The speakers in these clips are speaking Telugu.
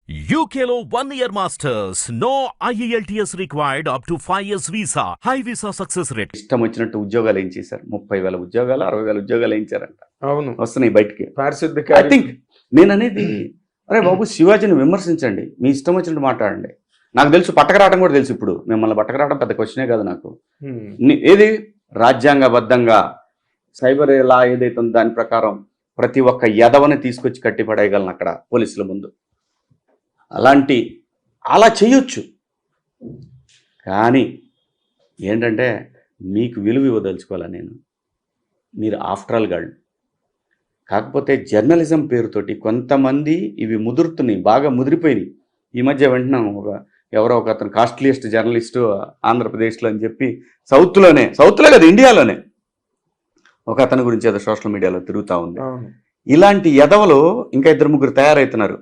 UKLO 1 year masters. No IELTS required up to 5 years visa. High visa success rate. ఇష్టం వచ్చినట్టు ఉద్యోగాలు ఏం చేశారు? 30,000 ఉద్యోగాలు, 60,000 ఉద్యోగాలు ఏయించారంట. అవును, వస్తున్నాయి బయటికి. పారిశుద్ధ్య ఐ థింక్ నేను అనేది, అరే బాబు శివాజీని విమర్శించండి, మీ ఇష్టం వచ్చినట్టు మాట్లాడండి. నాకు తెలుసు పట్టకరావడం కూడా తెలుసు. ఇప్పుడు మిమ్మల్ని పట్టకరావడం పెద్ద క్వశ్చనే కాదు నాకు. ఏది రాజ్యాంగబద్ధంగా సైబర్ లా ఏదైతే ఉందో దాని ప్రకారం ప్రతి ఒక్క యదవని తీసుకొచ్చి కట్టి పడేయగలను అక్కడ పోలీసుల ముందు. అలా చేయొచ్చు. కానీ ఏంటంటే మీకు విలువ ఇవ్వదలుచుకోవాలా నేను. మీరు ఆఫ్టర్ ఆల్ గాళ్ళు. కాకపోతే జర్నలిజం పేరుతోటి కొంతమంది ఇవి ముదురుతున్నాయి, బాగా ముదిరిపోయినాయి. ఈ మధ్య వింటున్నాం, ఎవరో ఒక అతను కాస్ట్లీయెస్ట్ జర్నలిస్టు ఆంధ్రప్రదేశ్లో అని చెప్పి సౌత్లో కదా ఇండియాలోనే ఒక అతని గురించి ఏదో సోషల్ మీడియాలో తిరుగుతూ ఉంది. ఇలాంటి యదవలు ఇంకా 2-3 తయారవుతున్నారు.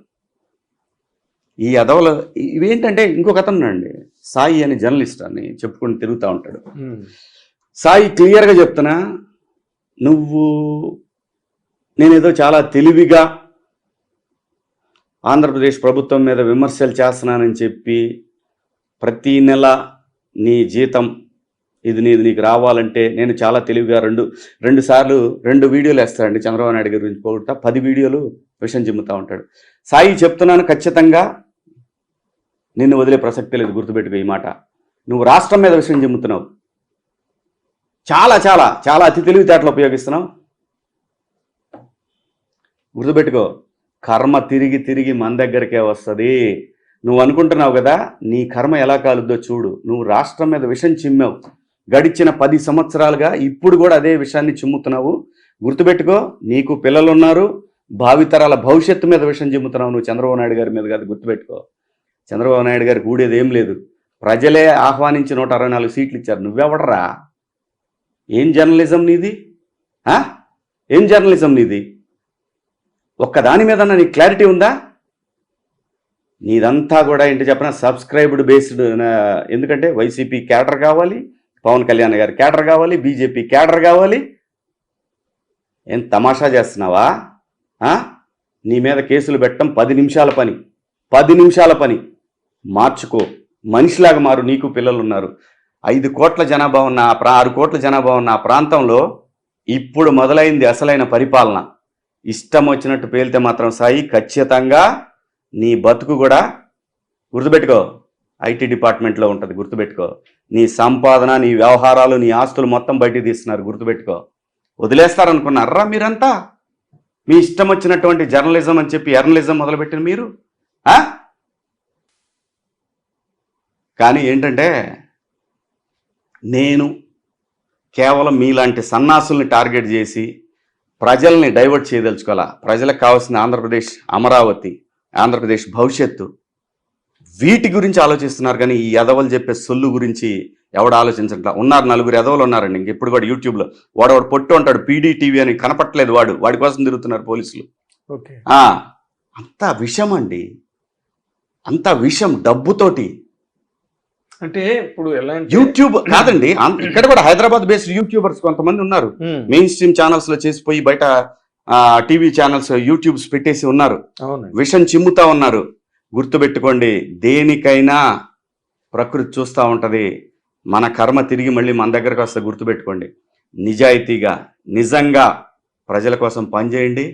ఈ యదవలు ఇవేంటంటే ఇంకొక అతను అండి, సాయి అని జర్నలిస్ట్ అని చెప్పుకొని తిరుగుతూ ఉంటాడు. సాయి క్లియర్గా చెప్తున్నా, నేనేదో చాలా తెలివిగా ఆంధ్రప్రదేశ్ ప్రభుత్వం మీద విమర్శలు చేస్తున్నానని చెప్పి ప్రతి నెల నీ జీతం ఇది నీకు రావాలంటే నేను చాలా తెలివిగా రెండు సార్లు 2 వీడియోలు వేస్తాడండి చంద్రబాబు నాయుడు గారి గురించి పోగొట్టా, 10 వీడియోలు విషయం చిమ్ముతూ ఉంటాడు. సాయి చెప్తున్నాను, ఖచ్చితంగా నిన్ను వదిలే ప్రసక్తి లేదు, గుర్తుపెట్టుకో ఈ మాట. నువ్వు రాష్ట్రం మీద విషయం చెమ్ముతున్నావు, చాలా చాలా చాలా అతి తెలివితేటలు ఉపయోగిస్తున్నావు. గుర్తుపెట్టుకో, కర్మ తిరిగి తిరిగి మన దగ్గరికే వస్తుంది. నువ్వు అనుకుంటున్నావు కదా నీ కర్మ ఎలా కాలుద్దో చూడు. నువ్వు రాష్ట్రం మీద విషం చిమ్మావు గడిచిన 10 సంవత్సరాలుగా, ఇప్పుడు కూడా అదే విషయాన్ని చిమ్ముతున్నావు. గుర్తుపెట్టుకో, నీకు పిల్లలు ఉన్నారు, భావితరాల భవిష్యత్తు మీద విషయం చిమ్ముతున్నావు. నువ్వు చంద్రబాబు నాయుడు గారి మీద కాదు, గుర్తుపెట్టుకో. చంద్రబాబు నాయుడు గారికి ఊడేది ఏం లేదు. ప్రజలే ఆహ్వానించి 164 సీట్లు ఇచ్చారు. నువ్వెవడరా? ఏం జర్నలిజం నీది? ఏం జర్నలిజం నీది? ఒక్కదాని మీద నీకు క్లారిటీ ఉందా? నీదంతా కూడా ఏంటి చెప్పిన సబ్స్క్రైబ్డ్ బేస్డ్. ఎందుకంటే వైసీపీ క్యాడర్ కావాలి, పవన్ కళ్యాణ్ గారి క్యాడర్ కావాలి, బీజేపీ క్యాడర్ కావాలి. ఏం తమాషా చేస్తున్నావా? నీ మీద కేసులు పెట్టడం 10 నిమిషాల పని. మార్చుకో, మనిషిలాగా మారు. నీకు పిల్లలు ఉన్నారు. 5 కోట్ల జనాభా ఉన్న 6 కోట్ల జనాభా ఉన్న ఆ ప్రాంతంలో ఇప్పుడు మొదలైంది అసలైన పరిపాలన. ఇష్టం వచ్చినట్టు పేలితే మాత్రం సాయి ఖచ్చితంగా నీ బతుకు కూడా గుర్తుపెట్టుకో ఐటీ డిపార్ట్మెంట్లో ఉంటుంది. గుర్తుపెట్టుకో, నీ సంపాదన, నీ వ్యవహారాలు, నీ ఆస్తులు మొత్తం బయటికి తీస్తున్నారు. గుర్తుపెట్టుకో, వదిలేస్తారనుకున్నారా మీరంతా? మీ ఇష్టం వచ్చినటువంటి జర్నలిజం అని చెప్పి ఎర్నలిజం మొదలుపెట్టిన మీరు. కానీ ఏంటంటే నేను కేవలం మీలాంటి సన్నాసుల్ని టార్గెట్ చేసి ప్రజల్ని డైవర్ట్ చేయదలుచుకోవాలా. ప్రజలకు కావాల్సిన ఆంధ్రప్రదేశ్ అమరావతి, ఆంధ్రప్రదేశ్ భవిష్యత్తు, వీటి గురించి ఆలోచిస్తున్నారు. కానీ ఈ ఎదవలు చెప్పే సొల్లు గురించి ఎవడు ఆలోచించట్లా. ఉన్నారు 4 ఎదవలు ఉన్నారండి ఇంకెప్పుడు కూడా యూట్యూబ్లో. వాడు పొట్టు ఉంటాడు, పీడీటీవీ అని కనపట్లేదు, వాడి కోసం తిరుగుతున్నారు పోలీసులు. అంతా విషం అండి, అంతా విషం. డబ్బుతోటి అంటే ఇప్పుడు యూట్యూబ్ కాదండి, ఇక్కడ కూడా హైదరాబాద్ బేస్డ్ యూట్యూబర్స్ కొంతమంది ఉన్నారు. మెయిన్ స్ట్రీమ్ ఛానల్స్ లో చేసిపోయి బయట టీవీ ఛానల్స్, యూట్యూబ్స్ పెట్టేసి ఉన్నారు, విషం చిమ్ముతా ఉన్నారు. గుర్తుపెట్టుకోండి, దేనికైనా ప్రకృతి చూస్తూ ఉంటది. మన కర్మ తిరిగి మళ్ళీ మన దగ్గరకు వస్తే గుర్తుపెట్టుకోండి. నిజాయితీగా నిజంగా ప్రజల కోసం పనిచేయండి,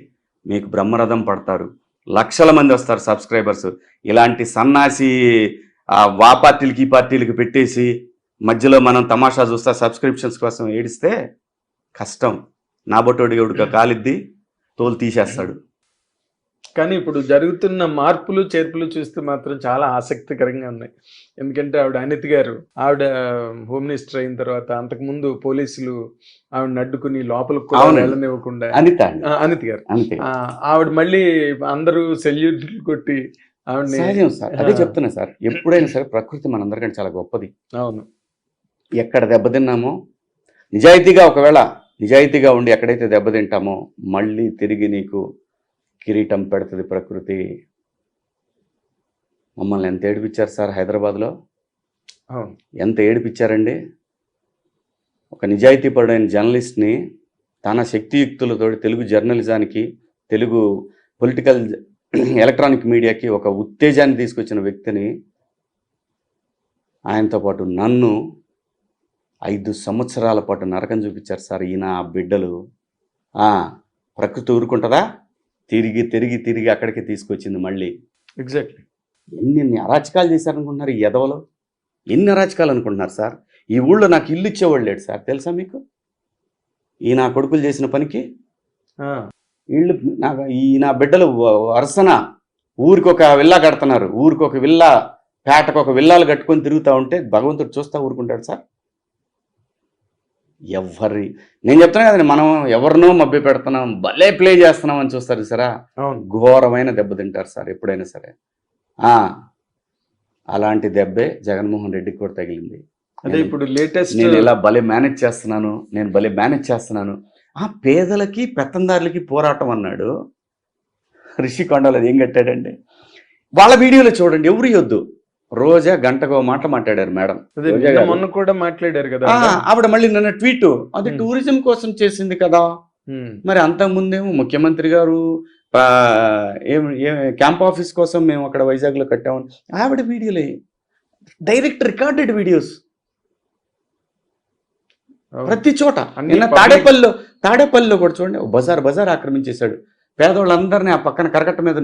మీకు బ్రహ్మరథం పడతారు. లక్షల మంది వస్తారు సబ్స్క్రైబర్స్. ఇలాంటి సన్నాసి వా పార్టీలకి ఈ పార్టీలకి పెట్టేసి మధ్యలో మనం తమాషా చూస్తా సబ్స్క్రిప్షన్స్ కోసం ఏడిస్తే కష్టం. నా బొట్టోడిగా కాలిద్ది, తోలు తీసేస్తాడు. కానీ ఇప్పుడు జరుగుతున్న మార్పులు చేర్పులు చూస్తే మాత్రం చాలా ఆసక్తికరంగా ఉన్నాయి. ఎందుకంటే అనిత్ గారు, హోమ్ మినిస్టర్ అయిన తర్వాత అంతకుముందు పోలీసులు ఆవిడ అడ్డుకుని లోపలికి కూడా వెళ్ళనివ్వకుండా, అనిత్ గారు ఆవిడ మళ్ళీ అందరూ సెల్యూట్లు కొట్టి అదే చెప్తున్నా సార్. ఎప్పుడైనా సరే ప్రకృతి మనందరికంటే చాలా గొప్పది. అవును, ఎక్కడ దెబ్బతిన్నామో ఒకవేళ నిజాయితీగా ఉండి ఎక్కడైతే దెబ్బతింటామో మళ్ళీ తిరిగి నీకు కిరీటం పెడుతుంది ప్రకృతి. మమ్మల్ని ఎంత ఏడిపించారు సార్ హైదరాబాద్లో, ఎంత ఏడిపించారండి. ఒక నిజాయితీపరుడైన జర్నలిస్ట్ని తన శక్తియుక్తులతో తెలుగు జర్నలిజానికి, తెలుగు పొలిటికల్ ఎలక్ట్రానిక్ మీడియాకి ఒక ఉత్తేజాన్ని తీసుకొచ్చిన వ్యక్తిని, ఆయనతో పాటు నన్ను 5 సంవత్సరాల పాటు నరకం చూపించారు సార్ ఈయన బిడ్డలు. ప్రకృతి ఊరుకుంటుందా? తిరిగి తిరిగి తిరిగి అక్కడికి తీసుకొచ్చింది మళ్ళీ. ఎగ్జాక్ట్లీ. ఎన్ని అరాచకాలు చేశారనుకుంటున్నారు ఈ ఎదవలో? ఎన్ని అరాచకాలు అనుకుంటున్నారు సార్? ఈ ఊళ్ళో నాకు ఇల్లు ఇచ్చేవాళ్ళు లేడు సార్, తెలుసా మీకు? ఈ నా కొడుకులు చేసిన పనికి వీళ్ళు నా బిడ్డలు వరుసన ఊరికొక విల్లా కడుతున్నారు. ఊరికొక విల్లా, పేటకు ఒక విల్లాలు కట్టుకొని తిరుగుతూ ఉంటే భగవంతుడు చూస్తా ఊరుకుంటాడు సార్? నేను చెప్తున్నా కదండి, మనం ఎవరినో మభ్య పెడుతున్నాం, భలే ప్లే చేస్తున్నాం అని చూస్తారు సరా, ఘోరమైన దెబ్బ తింటారు సార్ ఎప్పుడైనా సరే. అలాంటి దెబ్బే జగన్మోహన్ రెడ్డికి కూడా తగిలింది. అదే ఇప్పుడు లేటెస్ట్, నేను ఇలా భలే మేనేజ్ చేస్తున్నాను. పేదలకి పెత్తందారులకి పోరాటం అన్నాడు రిషికొండలో. ఏం కట్టాడండి? వాళ్ళ వీడియోలో చూడండి, ఎవరు యొద్దు. రోజా గంటకో మాట మాట్లాడారు మేడం, మొన్న కూడా మాట్లాడారు కదా ఆవిడ. మళ్ళీ నిన్న ట్వీట్, అది టూరిజం కోసం చేసింది కదా. మరి అంతకుముందేమో ముఖ్యమంత్రి గారు క్యాంప్ ఆఫీస్ కోసం మేము అక్కడ వైజాగ్ లో కట్టాము. ఆవిడ వీడియోలే, డైరెక్ట్ రికార్డెడ్ వీడియోస్ ప్రతి చోట. నిన్న తాడేపల్లిలో కూడా చూడండి, బజార్ ఆక్రమించేశాడు. పేదవాళ్ళందరినీ ఆ పక్కన కరకట్ట మీద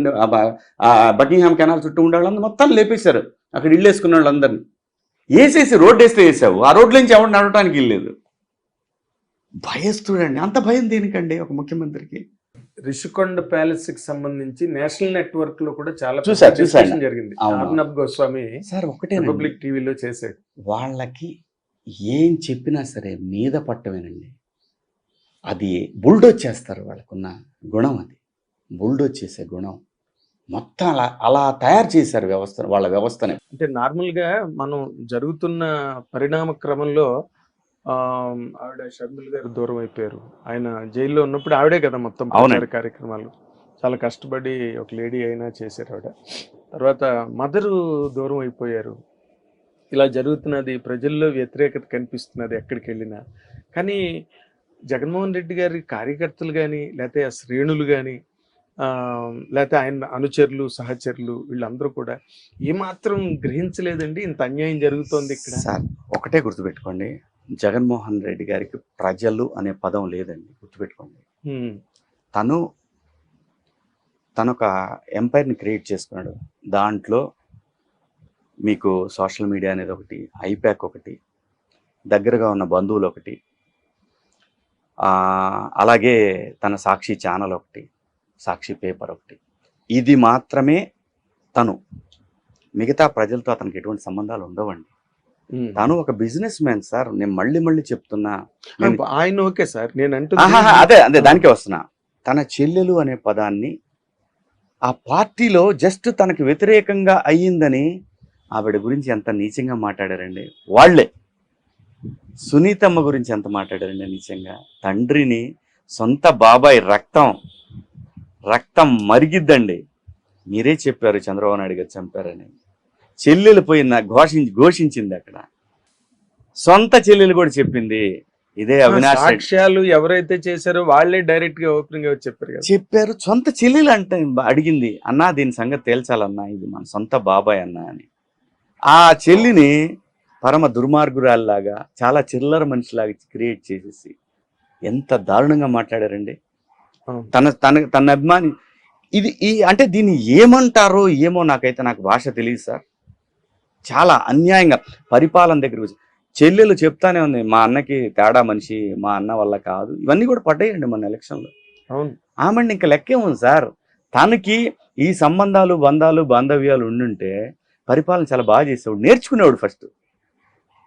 బకింగ్హామ్ కెనాల్ చుట్టూ ఉండే వాళ్ళందరూ మొత్తం లేపేశారు. అక్కడ ఇల్లు వేసుకున్న వాళ్ళందరినీ వేసేసి రోడ్డు వేస్తే వేసావు. ఆ రోడ్ల నుంచి ఎవరు నడవటానికి ఇల్లేదు. భయస్తుడండి. అంత భయం దేనికండి ఒక ముఖ్యమంత్రికి? రిషికొండ ప్యాలెస్ కి సంబంధించి నేషనల్ నెట్వర్క్ లో కూడా చాలా చూసాను జరిగింది. అర్నబ్ గోస్వామి సార్ ఒకటే రిపబ్లిక్ టీవీలో చేశాడు. వాళ్ళకి ఏం చెప్పినా సరే మీద పట్టమేనండి. అది బుల్డోజ్ చేస్తారు. వాళ్ళకున్న గుణం అది, బుల్డోజ్ చేసే గుణం. మొత్తం అలా తయారు చేశారు వాళ్ళ వ్యవస్థని. అంటే నార్మల్గా మనం జరుగుతున్న పరిణామ క్రమంలో ఆవిడ షర్మిల గారు దూరం అయిపోయారు. ఆయన జైల్లో ఉన్నప్పుడు ఆవిడే కదా మొత్తం ప్రచార కార్యక్రమాలు చాలా కష్టపడి ఒక లేడీ అయినా చేశారు ఆవిడ. తర్వాత మదరు దూరం అయిపోయారు. ఇలా జరుగుతున్నది, ప్రజల్లో వ్యతిరేకత కనిపిస్తున్నది ఎక్కడికి వెళ్ళినా. కానీ జగన్మోహన్ రెడ్డి గారి కార్యకర్తలు కానీ, లేకపోతే ఆ శ్రేణులు కానీ, లేకపోతే ఆయన అనుచరులు సహచరులు వీళ్ళందరూ కూడా ఏమాత్రం గ్రహించలేదండి ఇంత అన్యాయం జరుగుతోంది ఇక్కడ. సార్ ఒకటే గుర్తుపెట్టుకోండి, జగన్మోహన్ రెడ్డి గారికి ప్రజలు అనే పదం లేదండి, గుర్తుపెట్టుకోండి. తనొక ఎంపైర్ని క్రియేట్ చేసుకున్నాడు. దాంట్లో మీకు సోషల్ మీడియా అనేది ఒకటి, ఐప్యాక్ ఒకటి, దగ్గరగా ఉన్న బంధువులు ఒకటి, అలాగే తన సాక్షి ఛానల్ ఒకటి, సాక్షి పేపర్ ఒకటి. ఇది మాత్రమే తను. మిగతా ప్రజలతో అతనికి ఎటువంటి సంబంధాలు ఉండవండి. తను ఒక బిజినెస్ మ్యాన్ సార్. నేను మళ్ళీ చెప్తున్నా. ఆయన ఓకే సార్, నేను అదే దానికే వస్తున్నా. తన చెల్లెలు అనే పదాన్ని ఆ పార్టీలో జస్ట్ తనకు వ్యతిరేకంగా అయ్యిందని ఆవిడ గురించి ఎంత నీచంగా మాట్లాడారండి వాళ్లే. సునీతమ్మ గురించి ఎంత మాట్లాడారండి నీచంగా. తండ్రిని, సొంత బాబాయ్ రక్తం మరిగిద్దండి. మీరే చెప్పారు చంద్రబాబు నాయుడు గారు చంపారని. చెల్లెలు పోయిన ఘోషించింది అక్కడ. సొంత చెల్లెలు కూడా చెప్పింది ఇదే. అవినాష్ సాక్ష్యాలు ఎవరైతే చేశారో వాళ్ళే డైరెక్ట్ గా ఓపెనింగ్ గా చెప్పారు. సొంత చెల్లెలు అంటే అడిగింది, అన్నా దీని సంగతి తేల్చాలన్నా, ఇది మన సొంత బాబాయ్ అన్నా అని. ఆ చెల్లిని పరమ దుర్మార్గురాల్లాగా, చాలా చిల్లర మనిషిలాగా క్రియేట్ చేసేసి ఎంత దారుణంగా మాట్లాడారండి. తన అభిమాని ఇది అంటే దీన్ని ఏమంటారో ఏమో, నాకు భాష తెలియదు సార్. చాలా అన్యాయంగా పరిపాలన దగ్గర చెల్లెలు చెప్తానే ఉంది, మా అన్నకి తేడా మనిషి, మా అన్న వల్ల కాదు. ఇవన్నీ కూడా పడ్డాయండి మన ఎలక్షన్లో. ఆమె ఇంకా లెక్కే ఉంది సార్. తనకి ఈ సంబంధాలు, బాంధవ్యాలు ఉండుంటే పరిపాలన చాలా బాగా చేసేవాడు.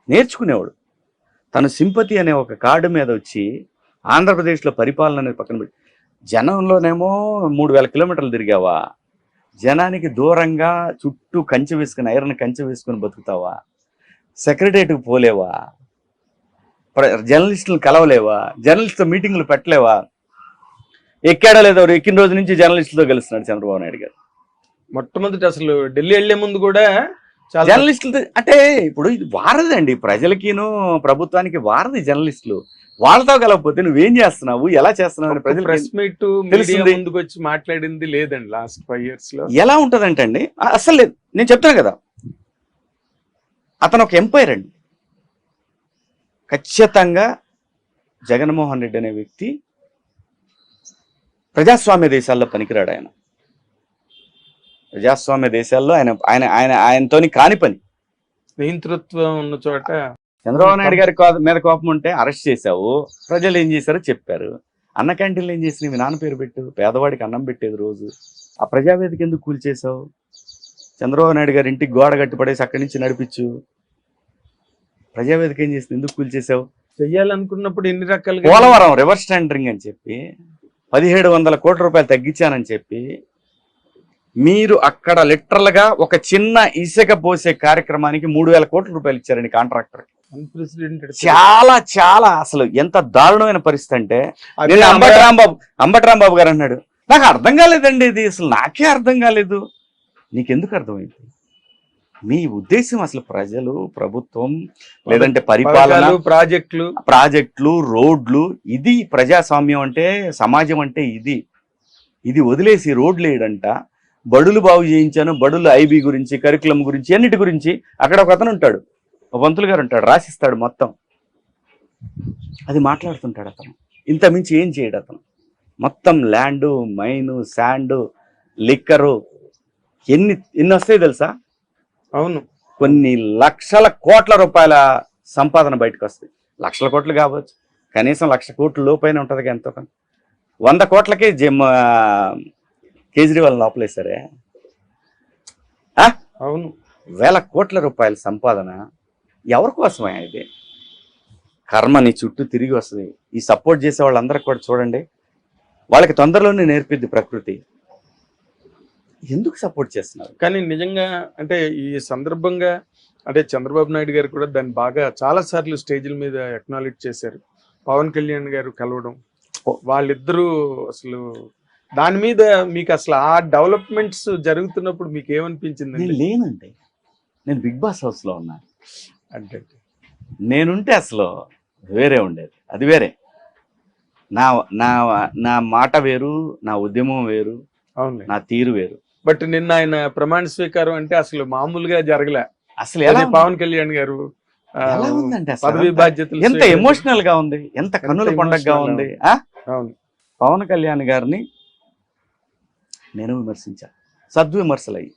నేర్చుకునేవాడు. తను సింపతి అనే ఒక కార్డు మీద వచ్చి ఆంధ్రప్రదేశ్లో పరిపాలన అనేది పక్కన పెట్టి, జనంలోనేమో 3000 కిలోమీటర్లు తిరిగావా? జనానికి దూరంగా చుట్టూ కంచె వేసుకుని, ఐరన్ కంచె వేసుకుని బతుకుతావా? సెక్రటరియట్కి పోలేవా? జర్నలిస్టులు కలవలేవా? జర్నలిస్టుతో మీటింగ్లు పెట్టలేవా? ఎక్కాడా లేదా? ఎక్కిన రోజు నుంచి జర్నలిస్టులతో కలుస్తున్నాడు చంద్రబాబు నాయుడు గారు. మొట్టమొదటి అసలు ఢిల్లీ వెళ్లే ముందు కూడా జర్నలిస్టులు అంటే ఇప్పుడు ఇది వారదండి, ప్రజలకిను ప్రభుత్వానికి వారది జర్నలిస్టులు. వాళ్ళతో కలగకపోతే నువ్వేం చేస్తున్నావు, ఎలా చేస్తున్నావు అని ప్రజలు ప్రెస్ మీట్ మీడియా ముందుకు వచ్చి మాట్లాడింది లేదండి లాస్ట్ 5 years లో. ఎలా ఉంటదంటే అండి, అసలు లేదు. నేను చెప్తాను కదా, అతను ఒక ఎంపైర్ అండి. ఖచ్చితంగా జగన్మోహన్ రెడ్డి అనే వ్యక్తి ప్రజాస్వామ్య దేశాల్లో పనికిరాడు. ఆయన ప్రజాస్వామ్య దేశాల్లో ఆయనతోని కాని పని. నియంతృత్వం ఉన్న చోట చంద్రబాబు నాయుడు గారి మీద కోపం ఉంటే అరెస్ట్ చేశావు, ప్రజలు ఏం చేశారో చెప్పారు. అన్న క్యాంటీన్లు ఏం చేసి మీ నాన్న పేరు పెట్టు, పేదవాడికి అన్నం పెట్టేది రోజు. ఆ ప్రజావేదిక ఎందుకు కూల్చేశావు? చంద్రబాబు నాయుడు గారి ఇంటికి గోడ కట్టి పడేసి అక్కడి నుంచి నడిపించు. ప్రజావేదిక ఏం చేసింది, ఎందుకు కూల్చేశావు? చెయ్యాలనుకున్నప్పుడు ఎన్ని రకాలుగా పోలవరం రివర్స్ టెండరింగ్ అని చెప్పి 1700 కోట్ల రూపాయలు తగ్గించానని చెప్పి మీరు అక్కడ లిటరల్ గా ఒక చిన్న ఇసుక పోసే కార్యక్రమానికి 3000 కోట్ల రూపాయలు ఇచ్చారండి కాంట్రాక్టర్. అన్ప్రెసిడెంటెడ్. చాలా చాలా అసలు ఎంత దారుణమైన పరిస్థితి అంటే, నేను అంబటి రాంబాబు గారు అన్నాడు, నాకు అర్థం కాలేదండి ఇది, అసలు నాకే అర్థం కాలేదు. నీకెందుకు అర్థమైంది? మీ ఉద్దేశం అసలు ప్రజలు, ప్రభుత్వం, లేదంటే పరిపాలన, ప్రాజెక్టులు, రోడ్లు, ఇది ప్రజాస్వామ్యం అంటే, సమాజం అంటే ఇది వదిలేసి రోడ్లు వేయడంట. బడులు బాగు చేయించాను, బడులు ఐబీ గురించి, కరికులం గురించి, అన్నిటి గురించి అక్కడ ఒక అతను ఉంటాడు, ఒక పంతులు గారు ఉంటాడు, రాసిస్తాడు మొత్తం. అది మాట్లాడుతుంటాడు అతను. ఇంత మించి ఏం చేయడు అతను. మొత్తం ల్యాండు, మైను, శాండు, లిక్కరు ఎన్ని వస్తాయి తెలుసా? అవును, కొన్ని లక్షల కోట్ల రూపాయల సంపాదన బయటకు వస్తాయి. లక్షల కోట్లు కావచ్చు, కనీసం 1,00,000 కోట్ల లోపైన ఉంటుంది. ఎంతో 100 కోట్లకే కేజ్రీవాల్ లోపలేశారే. అవును, వేల కోట్ల రూపాయల సంపాదన ఎవరి కోసమే? ఇది కర్మ నీ చుట్టూ తిరిగి వస్తుంది. ఈ సపోర్ట్ చేసే వాళ్ళందరూ కూడా చూడండి, వాళ్ళకి తొందరలోనే నేర్పిద్ది ప్రకృతి. ఎందుకు సపోర్ట్ చేస్తున్నారు? కానీ నిజంగా అంటే ఈ సందర్భంగా అంటే చంద్రబాబు నాయుడు గారు కూడా దాన్ని బాగా చాలా సార్లు స్టేజ్ల మీద అక్నాలెడ్జ్ చేశారు. పవన్ కళ్యాణ్ గారు కలవడం, వాళ్ళిద్దరూ అసలు దాని మీద మీకు అసలు ఆ డెవలప్మెంట్స్ జరుగుతున్నప్పుడు మీకు ఏమనిపించింది? నేను లేనండి, నేను బిగ్ బాస్ హౌస్ లో ఉన్నాను. అంటే నేనుంటే అసలు వేరే ఉండేది, అది వేరే. నా మాట వేరు, నా ఉద్యమం వేరు, అవును, నా తీరు వేరు. బట్ నిన్న ఆయన ప్రమాణ స్వీకారం అంటే అసలు మామూలుగా జరగలే. అసలు ఎలా పవన్ కళ్యాణ్ గారు ఎలా ఉందంటే పదవి బాధ్యతలు ఎంత ఎమోషనల్ గా ఉంది, ఎంత కన్నుల పండగగా ఉంది. అవును, పవన్ కళ్యాణ్ గారిని నేను విమర్శించా, సద్విమర్శలు అయ్యి.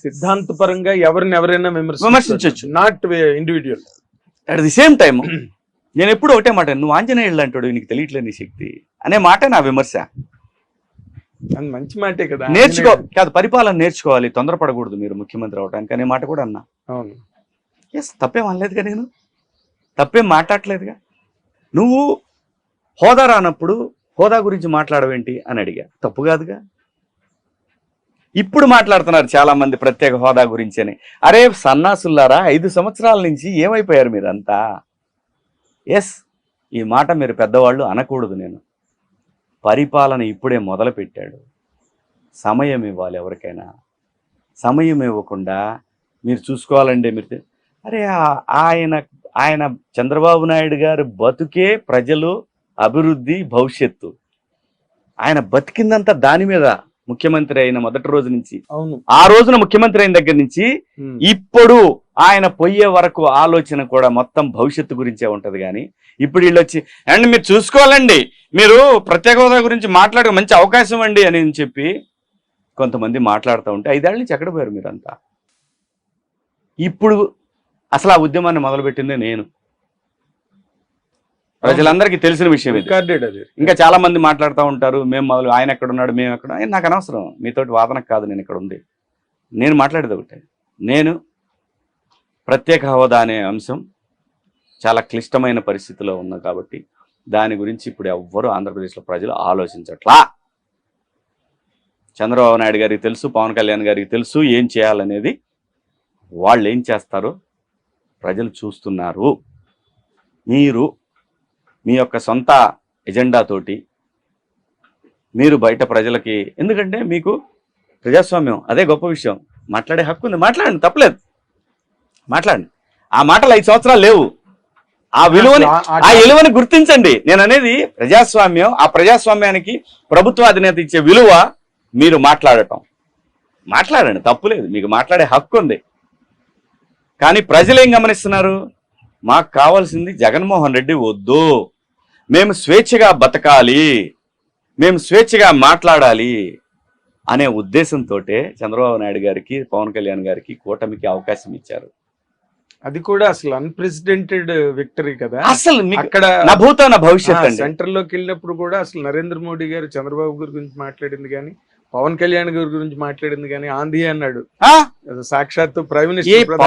సిద్ధాంతపరంగా ఎవరైనా విమర్శించవచ్చు, not individual. At the same time నేను ఎప్పుడు ఒకటే మాట, నువ్వు ఆంజనేయుడు అంటాడు, నీకు తెలియట్లేదు నీ శక్తి అనే మాట నా విమర్శ. అది మంచి మాటే కదా, కాదు, పరిపాలన నేర్చుకోవాలి, తొందరపడకూడదు మీరు ముఖ్యమంత్రి అవడానికి అనే మాట కూడా అన్నా. అవును, ఎస్, తప్పేం అనలేదుగా, నేను తప్పేం మాట్లాడలేదుగా. నువ్వు హోదా రానప్పుడు హోదా గురించి మాట్లాడవేంటి అని అడిగా, తప్పు కాదుగా. ఇప్పుడు మాట్లాడుతున్నారు చాలా మంది ప్రత్యేక హోదా గురించి అని. అరే సన్నాసుల్లారా, 5 సంవత్సరాల నుంచి ఏమైపోయారు మీరంతా? ఎస్, ఈ మాట మీరు పెద్దవాళ్ళు అనకూడదు. నేను పరిపాలన ఇప్పుడే మొదలు పెట్టాడు, సమయం ఇవ్వాలి ఎవరికైనా. సమయం ఇవ్వకుండా మీరు చూసుకోవాలండి. మీరు అరే ఆయన చంద్రబాబు నాయుడు గారు బతుకే ప్రజలు, అభివృద్ధి, భవిష్యత్తు. ఆయన బతికిందంతా దాని మీద. ముఖ్యమంత్రి అయిన మొదటి రోజు నుంచి, అవును, ఆ రోజున ముఖ్యమంత్రి అయిన దగ్గర నుంచి ఇప్పుడు ఆయన పోయే వరకు ఆలోచన కూడా మొత్తం భవిష్యత్తు గురించే ఉంటది. కానీ ఇప్పుడు వీళ్ళు వచ్చి అండ్ మీరు చూసుకోవాలండి, మీరు ప్రత్యేక హోదా గురించి మాట్లాడే మంచి అవకాశం అండి అని చెప్పి కొంతమంది మాట్లాడుతూ ఉంటే 5 ఏళ్ల నుంచి ఎక్కడ పోయారు మీరంతా? ఇప్పుడు అసలు ఆ ఉద్యమాన్ని మొదలుపెట్టిందే నేను. ప్రజలందరికీ తెలిసిన విషయం ఇది. ఇంకా చాలా మంది మాట్లాడుతూ ఉంటారు, మేము మొదలు, ఆయన ఎక్కడున్నాడు, మేము ఎక్కడ. నాకు అనవసరం, మీతోటి వాదనకు కాదు నేను ఇక్కడ ఉంది. నేను మాట్లాడేది ఒకటే, నేను ప్రత్యేక హోదా అనే అంశం చాలా క్లిష్టమైన పరిస్థితిలో ఉంది కాబట్టి దాని గురించి ఇప్పుడు ఎవ్వరూ ఆంధ్రప్రదేశ్లో ప్రజలు ఆలోచించట్లా. చంద్రబాబు నాయుడు గారికి తెలుసు, పవన్ కళ్యాణ్ గారికి తెలుసు ఏం చేయాలనేది. వాళ్ళు ఏం చేస్తారో ప్రజలు చూస్తున్నారు. మీరు మీ యొక్క సొంత ఎజెండాతోటి మీరు బయట ప్రజలకి, ఎందుకంటే మీకు ప్రజాస్వామ్యం అదే గొప్ప విషయం, మాట్లాడే హక్కు ఉంది, మాట్లాడండి, తప్పలేదు, మాట్లాడండి. ఆ మాటలు 5 సంవత్సరాలు లేవు. ఆ విలువని ఆ ఆ విలువని గుర్తించండి. నేను అనేది ప్రజాస్వామ్యం, ఆ ప్రజాస్వామ్యానికి ప్రభుత్వ అధినేత ఇచ్చే విలువ మీరు మాట్లాడండి, తప్పులేదు, మీకు మాట్లాడే హక్కు ఉంది. కానీ ప్రజలు ఏం గమనిస్తున్నారు? మాకు కావాల్సింది జగన్మోహన్ రెడ్డి వద్దు, మేము స్వేచ్ఛగా బతకాలి, మేము స్వేచ్ఛగా మాట్లాడాలి అనే ఉద్దేశంతో చంద్రబాబు నాయుడు గారికి, పవన్ కళ్యాణ్ గారికి, కూటమికి అవకాశం ఇచ్చారు. అది కూడా అసలు అన్ప్రెసిడెంటెడ్ విక్టరీ కదా. అసలు మీకు అక్కడ నా భూతో నా భవిష్యత్ అండి. సెంటర్ లోకి వెళ్ళినప్పుడు కూడా అసలు నరేంద్ర మోడీ గారు చంద్రబాబు గారి గురించి మాట్లాడింది కానీ, పవన్ కళ్యాణ్ గారి గురించి మాట్లాడింది కానీ ఆంధీ అన్నాడు. ఆ? సాక్షాత్తు ప్రైమ్ ఏ మినిస్టర్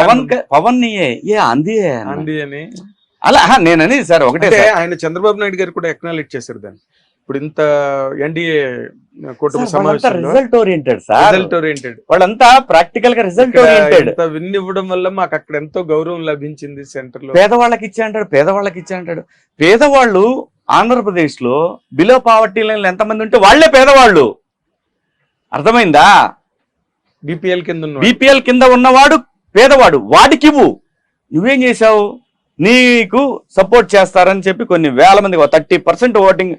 పవన్ అంది ఆంధీ అని. అలా నేనని సార్ ఒకటే అంటే సార్. ఆయన చంద్రబాబు నాయుడు గారు కూడా ఎక్నాలెడ్జ్ చేశారు దాన్ని. ఇప్పుడు ఇంత ఎన్డీఏ కూటమి సార్, వాళ్ళంతా సమావేశంలో result oriented sir. Result oriented, వాళ్ళంతా ప్రాక్టికల్ గా రిజల్ట్ ఓరియంటెడ్. విన్ ఇవ్వడం వల్ల మాకు అక్కడ ఎంతో గౌరవం లభించింది. సెంటర్ లో పేదవాళ్ళకి ఇచ్చా అంటాడు. పేదవాళ్ళు ఆంధ్రప్రదేశ్ లో బిలో పావర్టీ లైన్ ఎంతమంది ఉంటే వాళ్లే పేదవాళ్ళు. అర్థమైందా? బీపీఎల్ కింద ఉన్న బీపీఎల్ కింద ఉన్నవాడు పేదవాడు, వాడికి ఇవ్వు. నువ్వేం చేశావు? నీకు సపోర్ట్ చేస్తారని చెప్పి కొన్ని వేల మంది 30% ఓటింగ్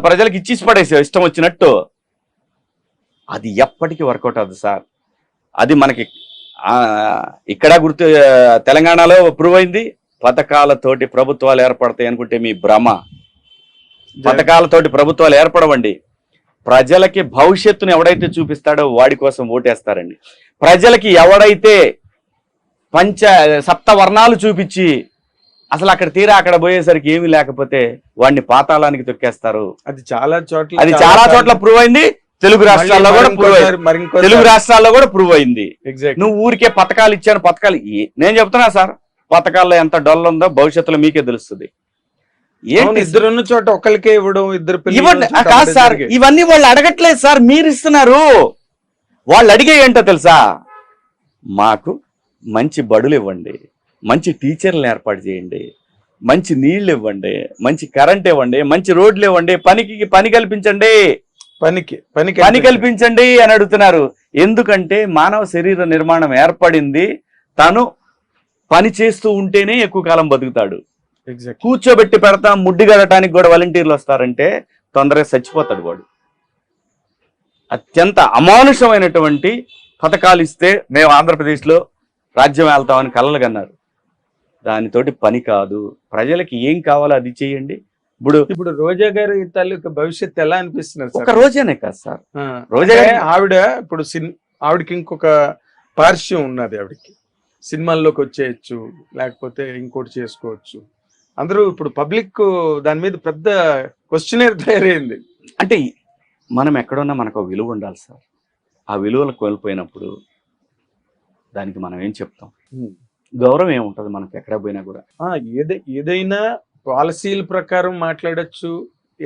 ప్రజలకు ఇచ్చేసి పడేసావు ఇష్టం వచ్చినట్టు. అది ఎప్పటికీ వర్కౌట్ అవుతుంది సార్. అది మనకి ఇక్కడ తెలంగాణలో ప్రూవ్ అయింది. పథకాలతోటి ప్రభుత్వాలు ఏర్పడతాయి అనుకుంటే మీ భ్రమ. పథకాలతోటి ప్రభుత్వాలు ఏర్పడవండి. ప్రజలకి భవిష్యత్తును ఎవడైతే చూపిస్తాడో వాడి కోసం ఓటేస్తారండి. ప్రజలకి ఎవడైతే సప్తవర్ణాలు చూపించి అసలు అక్కడ తీరా అక్కడ పోయేసరికి ఏమీ లేకపోతే వాడిని పాతాళానికి తొక్కేస్తారు. అది చాలా చోట్ల ప్రూవ్ అయింది. తెలుగు రాష్ట్రాల్లో కూడా ప్రూవ్ అయింది. నువ్వు ఊరికే పథకాలు ఇచ్చాను, నేను చెప్తున్నా సార్, పథకాల్లో ఎంత డొల్ల ఉందో భవిష్యత్తులో మీకే తెలుస్తుంది. ఇద్దరున్న చోట ఒకరికే ఇవ్వడం, ఇద్దరు ఇవ్వండి కాదు సార్, ఇవన్నీ వాళ్ళు అడగట్లేదు సార్, మీరు ఇస్తున్నారు. వాళ్ళు అడిగే ఏంటో తెలుసా? మాకు మంచి బడులు ఇవ్వండి, మంచి టీచర్లను ఏర్పాటు చేయండి, మంచి నీళ్లు ఇవ్వండి, మంచి కరెంట్ ఇవ్వండి, మంచి రోడ్లు ఇవ్వండి, పని కల్పించండి, పని కల్పించండి అని అడుగుతున్నారు. ఎందుకంటే మానవ శరీర నిర్మాణం ఏర్పడింది, తను పని చేస్తూ ఉంటేనే ఎక్కువ కాలం బతుకుతాడు. కూర్చోబెట్టి పెడతాం, ముడ్డి గడటానికి కూడా వాలంటీర్లు వస్తారంటే తొందరగా చచ్చిపోతాడు వాడు. అత్యంత అమానుషమైనటువంటి పథకాలు ఇస్తే మేము ఆంధ్రప్రదేశ్లో రాజ్యం వెళ్తామని కలలు కన్నారు. దానితోటి పని కాదు. ప్రజలకి ఏం కావాలో అది చేయండి. ఇప్పుడు రోజా గారి తాలూకా భవిష్యత్తు ఎలా అనిపిస్తున్నారు? ఒక రోజానే కాదు సార్, రోజా ఆవిడ ఇప్పుడు ఆవిడకి ఇంకొక పార్శ్యం ఉన్నది. ఆవిడకి సినిమాల్లోకి వచ్చేయచ్చు, లేకపోతే ఇంకోటి చేసుకోవచ్చు. అందరూ ఇప్పుడు పబ్లిక్ దాని మీద పెద్ద క్వశ్చనర్ తయారైంది. అంటే మనం ఎక్కడున్నా మనకు విలువ ఉండాలి సార్. ఆ విలువలు కోల్పోయినప్పుడు దానికి మనం ఏం చెప్తాం? గౌరవం ఏముంటది మనకు ఎక్కడ పోయినా కూడా? ఏదైనా పాలసీల ప్రకారం మాట్లాడచ్చు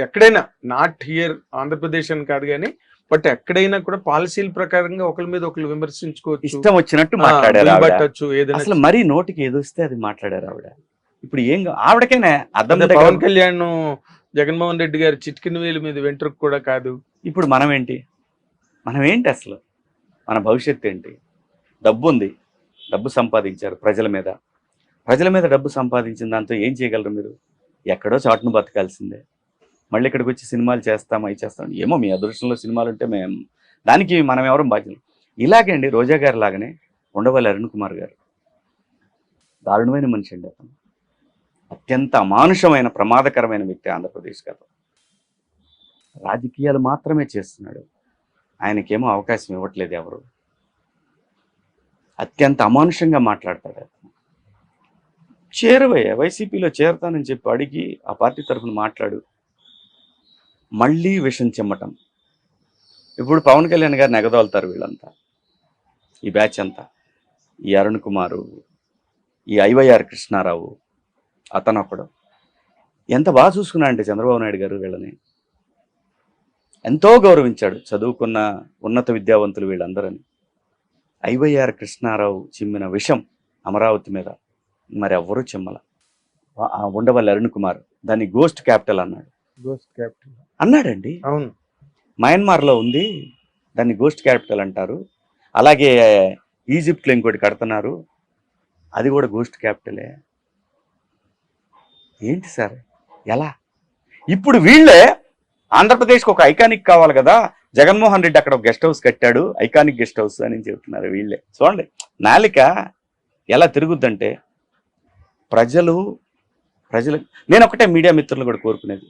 ఎక్కడైనా, నాట్ హియర్ ఆంధ్రప్రదేశ్ అని కాదు కానీ, బట్ ఎక్కడైనా కూడా పాలసీల ప్రకారంగా ఒకరి మీద ఒకరు విమర్శించుకోవచ్చు, ఇష్టం వచ్చినట్టు మాట్లాడారు. ఏదైనా అసలు మరీ నోటికి ఏదొస్తే అది మాట్లాడారు ఆవిడ. ఇప్పుడు ఏం ఆవిడకైనా అర్థం? పవన్ కళ్యాణ్ జగన్మోహన్ రెడ్డి గారి చిట్కిన వేలు మీద వెంట్రుకు కూడా కాదు. ఇప్పుడు మనం ఏంటి అసలు? మన భవిష్యత్తు ఏంటి? డబ్బు ఉంది, డబ్బు సంపాదించారు ప్రజల మీద డబ్బు సంపాదించిన దాంతో ఏం చేయగలరు మీరు? ఎక్కడో చాటును బతకాల్సిందే. మళ్ళీ ఇక్కడికి వచ్చి సినిమాలు చేస్తాం, అవి చేస్తాం. ఏమో మీ అదృష్టంలో సినిమాలు ఉంటే మేము దానికి మనం ఎవరు బాధ్యులు. ఇలాగే అండి రోజా గారి లాగానే ఉండవల్లి అరుణ్ కుమార్ గారు దారుణమైన మనిషి అండి. అతను అత్యంత అమానుషమైన ప్రమాదకరమైన వ్యక్తి ఆంధ్రప్రదేశ్ గారు. రాజకీయాలు మాత్రమే చేస్తున్నాడు, ఆయనకేమో అవకాశం ఇవ్వట్లేదు ఎవరు. అత్యంత అమానుషంగా మాట్లాడతాడు. చేరువయ్యా, వైసీపీలో చేరతానని చెప్పి అడిగి ఆ పార్టీ తరఫున మాట్లాడు, మళ్ళీ విషం చెమ్మటం. ఇప్పుడు పవన్ కళ్యాణ్ గారిని ఎగదోలుతారు వీళ్ళంతా, ఈ బ్యాచ్ అంతా. ఈ అరుణ్ కుమారు, ఈ ఐవైఆర్ కృష్ణారావు, అతను ఒకడు. ఎంత బాగా చూసుకున్నాడంటే చంద్రబాబు నాయుడు గారు వీళ్ళని ఎంతో గౌరవించాడు, చదువుకున్న ఉన్నత విద్యావంతులు వీళ్ళందరని. ఐవైఆర్ కృష్ణారావు చిమ్మిన విషం అమరావతి మీద మరి ఎవ్వరూ చిమ్మల. ఉండవల్లి అరుణ్ కుమార్ దాన్ని గోస్ట్ క్యాపిటల్ అన్నాడండి. అవును, మయన్మార్లో ఉంది, దాన్ని గోస్ట్ క్యాపిటల్ అంటారు. అలాగే ఈజిప్ట్లో ఇంకోటి కడుతున్నారు, అది కూడా గోస్ట్ క్యాపిటలే. ఏంటి సార్ ఎలా? ఇప్పుడు వీళ్ళే ఆంధ్రప్రదేశ్కి ఒక ఐకానిక్ కావాలి కదా, జగన్మోహన్ రెడ్డి అక్కడ ఒక గెస్ట్ హౌస్ కట్టాడు, ఐకానిక్ గెస్ట్ హౌస్ అని చెబుతున్నారు వీళ్ళే. చూడండి నాలిక ఎలా తిరుగుద్దంటే ప్రజలు నేను ఒకటే మీడియా మిత్రులు కూడా కోరుకునేది,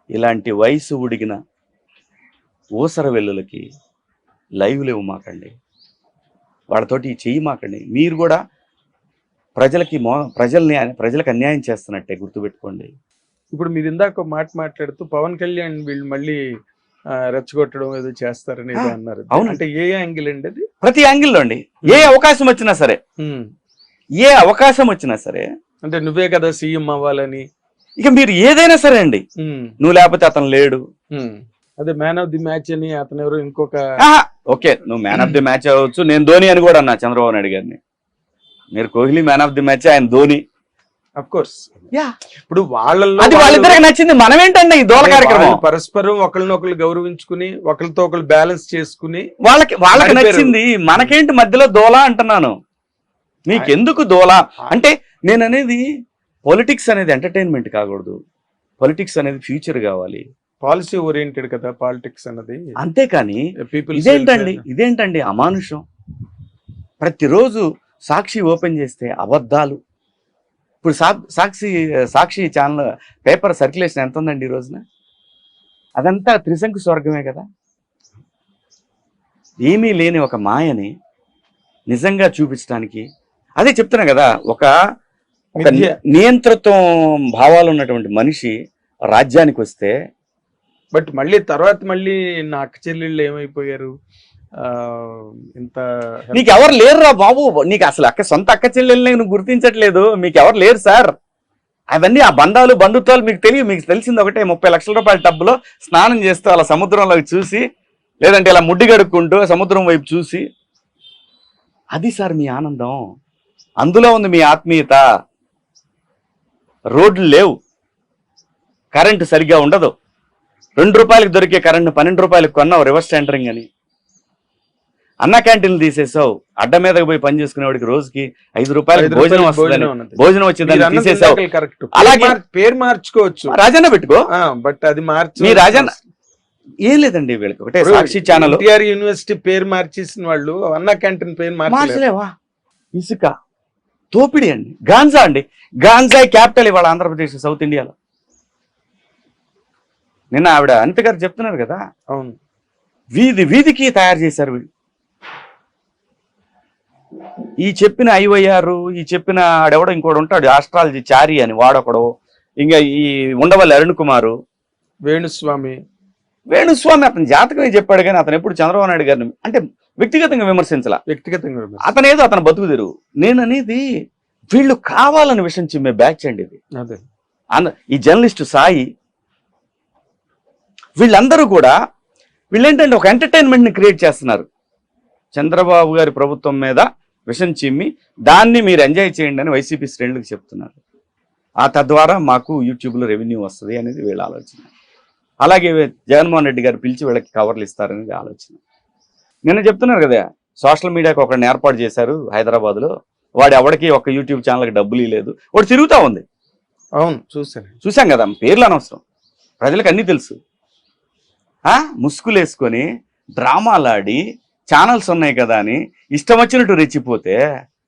ఇలాంటి వయసు ఉడిగిన ఊసర వెల్లులకి లైవ్లు ఇవ్వమాకండి, వాళ్ళతోటి చెయ్యి మాకండి. మీరు కూడా ప్రజలకు అన్యాయం చేస్తున్నట్టే గుర్తుపెట్టుకోండి. ఇప్పుడు మీరు ఇందాక ఒక మాట మాట్లాడుతూ పవన్ కళ్యాణ్ వీళ్ళు మళ్ళీ రెచ్చగొట్టడం ఏదో చేస్తారని ఏదో అన్నారు. అవును. అంటే ఏ యాంగిల్ అండి అది? ప్రతి యాంగిల్లో అండి. ఏ అవకాశం వచ్చినా సరే అంటే నువ్వే కదా సీఎం అవ్వాలని, ఇక మీరు ఏదైనా సరే అండి, నువ్వు లేకపోతే అతను లేడు, అదే మ్యాన్ ఆఫ్ ది మ్యాచ్ అని అతను ఎవరు ఇంకొక ఓకే నువ్వు మ్యాన్ ఆఫ్ ది మ్యాచ్ అవ్వచ్చు, నేను ధోని అని కూడా అన్నా చంద్రబాబు నాయుడు గారిని. మీరు Kohli man of the match, ఆయన ధోని. Of course. ఇప్పుడు వాళ్ళల్లో వాళ్ళిద్దరికి నచ్చింది, మనం ఏంటండి ఈ దోల కార్యక్రమం? పరస్పరం ఒకరినొకరు గౌరవించుకుని ఒకరితో ఒకరు బ్యాలెన్స్ చేసుకుని వాళ్ళకి నచ్చింది, మనకేంటి మధ్యలో దోల అంటున్నాను. మీకెందుకు దోల అంటే, నేను అనేది పొలిటిక్స్ అనేది ఎంటర్టైన్మెంట్ కాకూడదు, పొలిటిక్స్ అనేది ఫ్యూచర్ కావాలి, పాలసీ ఓరియంటెడ్ కదా పాలిటిక్స్ అన్నది. అంతేకాని ఇదేంటండి అమానుషం. ప్రతిరోజు సాక్షి ఓపెన్ చేస్తే అబద్ధాలు. ఇప్పుడు సాక్షి ఛానల్ పేపర్ సర్క్యులేషన్ ఎంత ఉందండి ఈ రోజున? అదంతా త్రిశంకు స్వర్గమే కదా. ఏమీ లేని ఒక మాయని నిజంగా చూపించడానికి, అదే చెప్తున్నా కదా, ఒక నియంతృత్వం భావాలు ఉన్నటువంటి మనిషి రాజ్యానికి వస్తే. బట్ మళ్ళీ తర్వాత నా అక్క చెల్లెళ్ళు ఏమైపోయారు, ఇంత నీకు ఎవరు లేరురా బాబు, నీకు అసలు సొంత అక్క చెల్లెల్ని నువ్వు గుర్తించట్లేదు, మీకు ఎవరు లేరు సార్. అవన్నీ ఆ బంధుత్వాలు మీకు తెలిసింది ఒకటే, 30 లక్షల రూపాయల టబ్బులో స్నానం చేస్తూ అలా సముద్రంలోకి చూసి, లేదంటే ఇలా ముడ్డి గడుక్కుంటూ సముద్రం వైపు చూసి, అది సార్ మీ ఆనందం, అందులో ఉంది మీ ఆత్మీయత. రోడ్లు లేవు, కరెంటు సరిగ్గా ఉండదు, 2 రూపాయలకు దొరికే కరెంటు 12 రూపాయలకు కొన్నావు రివర్స్ టెండరింగ్ అని. అన్న క్యాంటీన్లు తీసేసావు, అడ్డ మీదకి పోయి పని చేసుకునేవాడికి రోజుకి 5 రూపాయలకు భోజనం వచ్చిందని తీసేసావు. అలాగే పేరు మార్చుకోవచ్చు, రాజన్న పెట్టుకో, బట్ అది మీ రాజన్న ఏం లేదండి. వీళ్ళకి ఒకటే సాక్షి ఛానల్ యూనివర్సిటీ పేరు మార్చేసిన వాళ్ళు అన్న క్యాంటీన్ పేరు మార్చలేవా? ఇసుక తోపిడి అండి, గాంజా అండి, గాంజా క్యాపిటల్ ఇవాళ ఆంధ్రప్రదేశ్, సౌత్ ఇండియాలో. నిన్న ఆవిడ అనిత గారు చెప్తున్నారు కదా, అవును, వీధికి తయారు చేశారు వీళ్ళు. ఈ చెప్పిన ఐవైఆర్, ఈ చెప్పిన ఆడెవడో ఇంకోటి ఉంటాడు ఆస్ట్రాలజీ చారి అని వాడొకడు, ఇంకా ఈ ఉండవల్లి అరుణ్ కుమారు, వేణుస్వామి అతని జాతకమే చెప్పాడు, కానీ అతను ఎప్పుడు చంద్రబాబు నాయుడు గారిని అంటే వ్యక్తిగతంగా విమర్శించాల, అతనేదో అతను బతుకు తెరువు. నేను అనేది వీళ్ళు కావాలని విషయం చిమ్మే బ్యాచ్ అండి ఇది. అదే ఈ జర్నలిస్టు సాయి, వీళ్ళందరూ కూడా వీళ్ళేంటంటే ఒక ఎంటర్టైన్మెంట్ ని క్రియేట్ చేస్తున్నారు. చంద్రబాబు గారి ప్రభుత్వం మీద విషం చిమ్మి దాన్ని మీరు ఎంజాయ్ చేయండి అని వైసీపీ శ్రేణులకు చెప్తున్నారు. తద్వారా మాకు యూట్యూబ్లో రెవెన్యూ వస్తుంది అనేది వీళ్ళ ఆలోచన. అలాగే జగన్మోహన్ రెడ్డి గారు పిలిచి వీళ్ళకి కవర్లు ఇస్తారనేది ఆలోచన. నిన్న చెప్తున్నారు కదా, సోషల్ మీడియాకి ఒకరిని ఏర్పాటు చేశారు హైదరాబాద్లో, వాడు ఎవరికి ఒక యూట్యూబ్ ఛానల్కి డబ్బులు ఇవ్వలేదు, వాడు తిరుగుతూ ఉంది. అవును, చూసాం కదా, పేర్లు అనవసరం, ప్రజలకు అన్నీ తెలుసు. ముసుగులు వేసుకొని డ్రామాలాడి ఛానల్స్ ఉన్నాయి కదా అని ఇష్టం వచ్చినట్టు రెచ్చిపోతే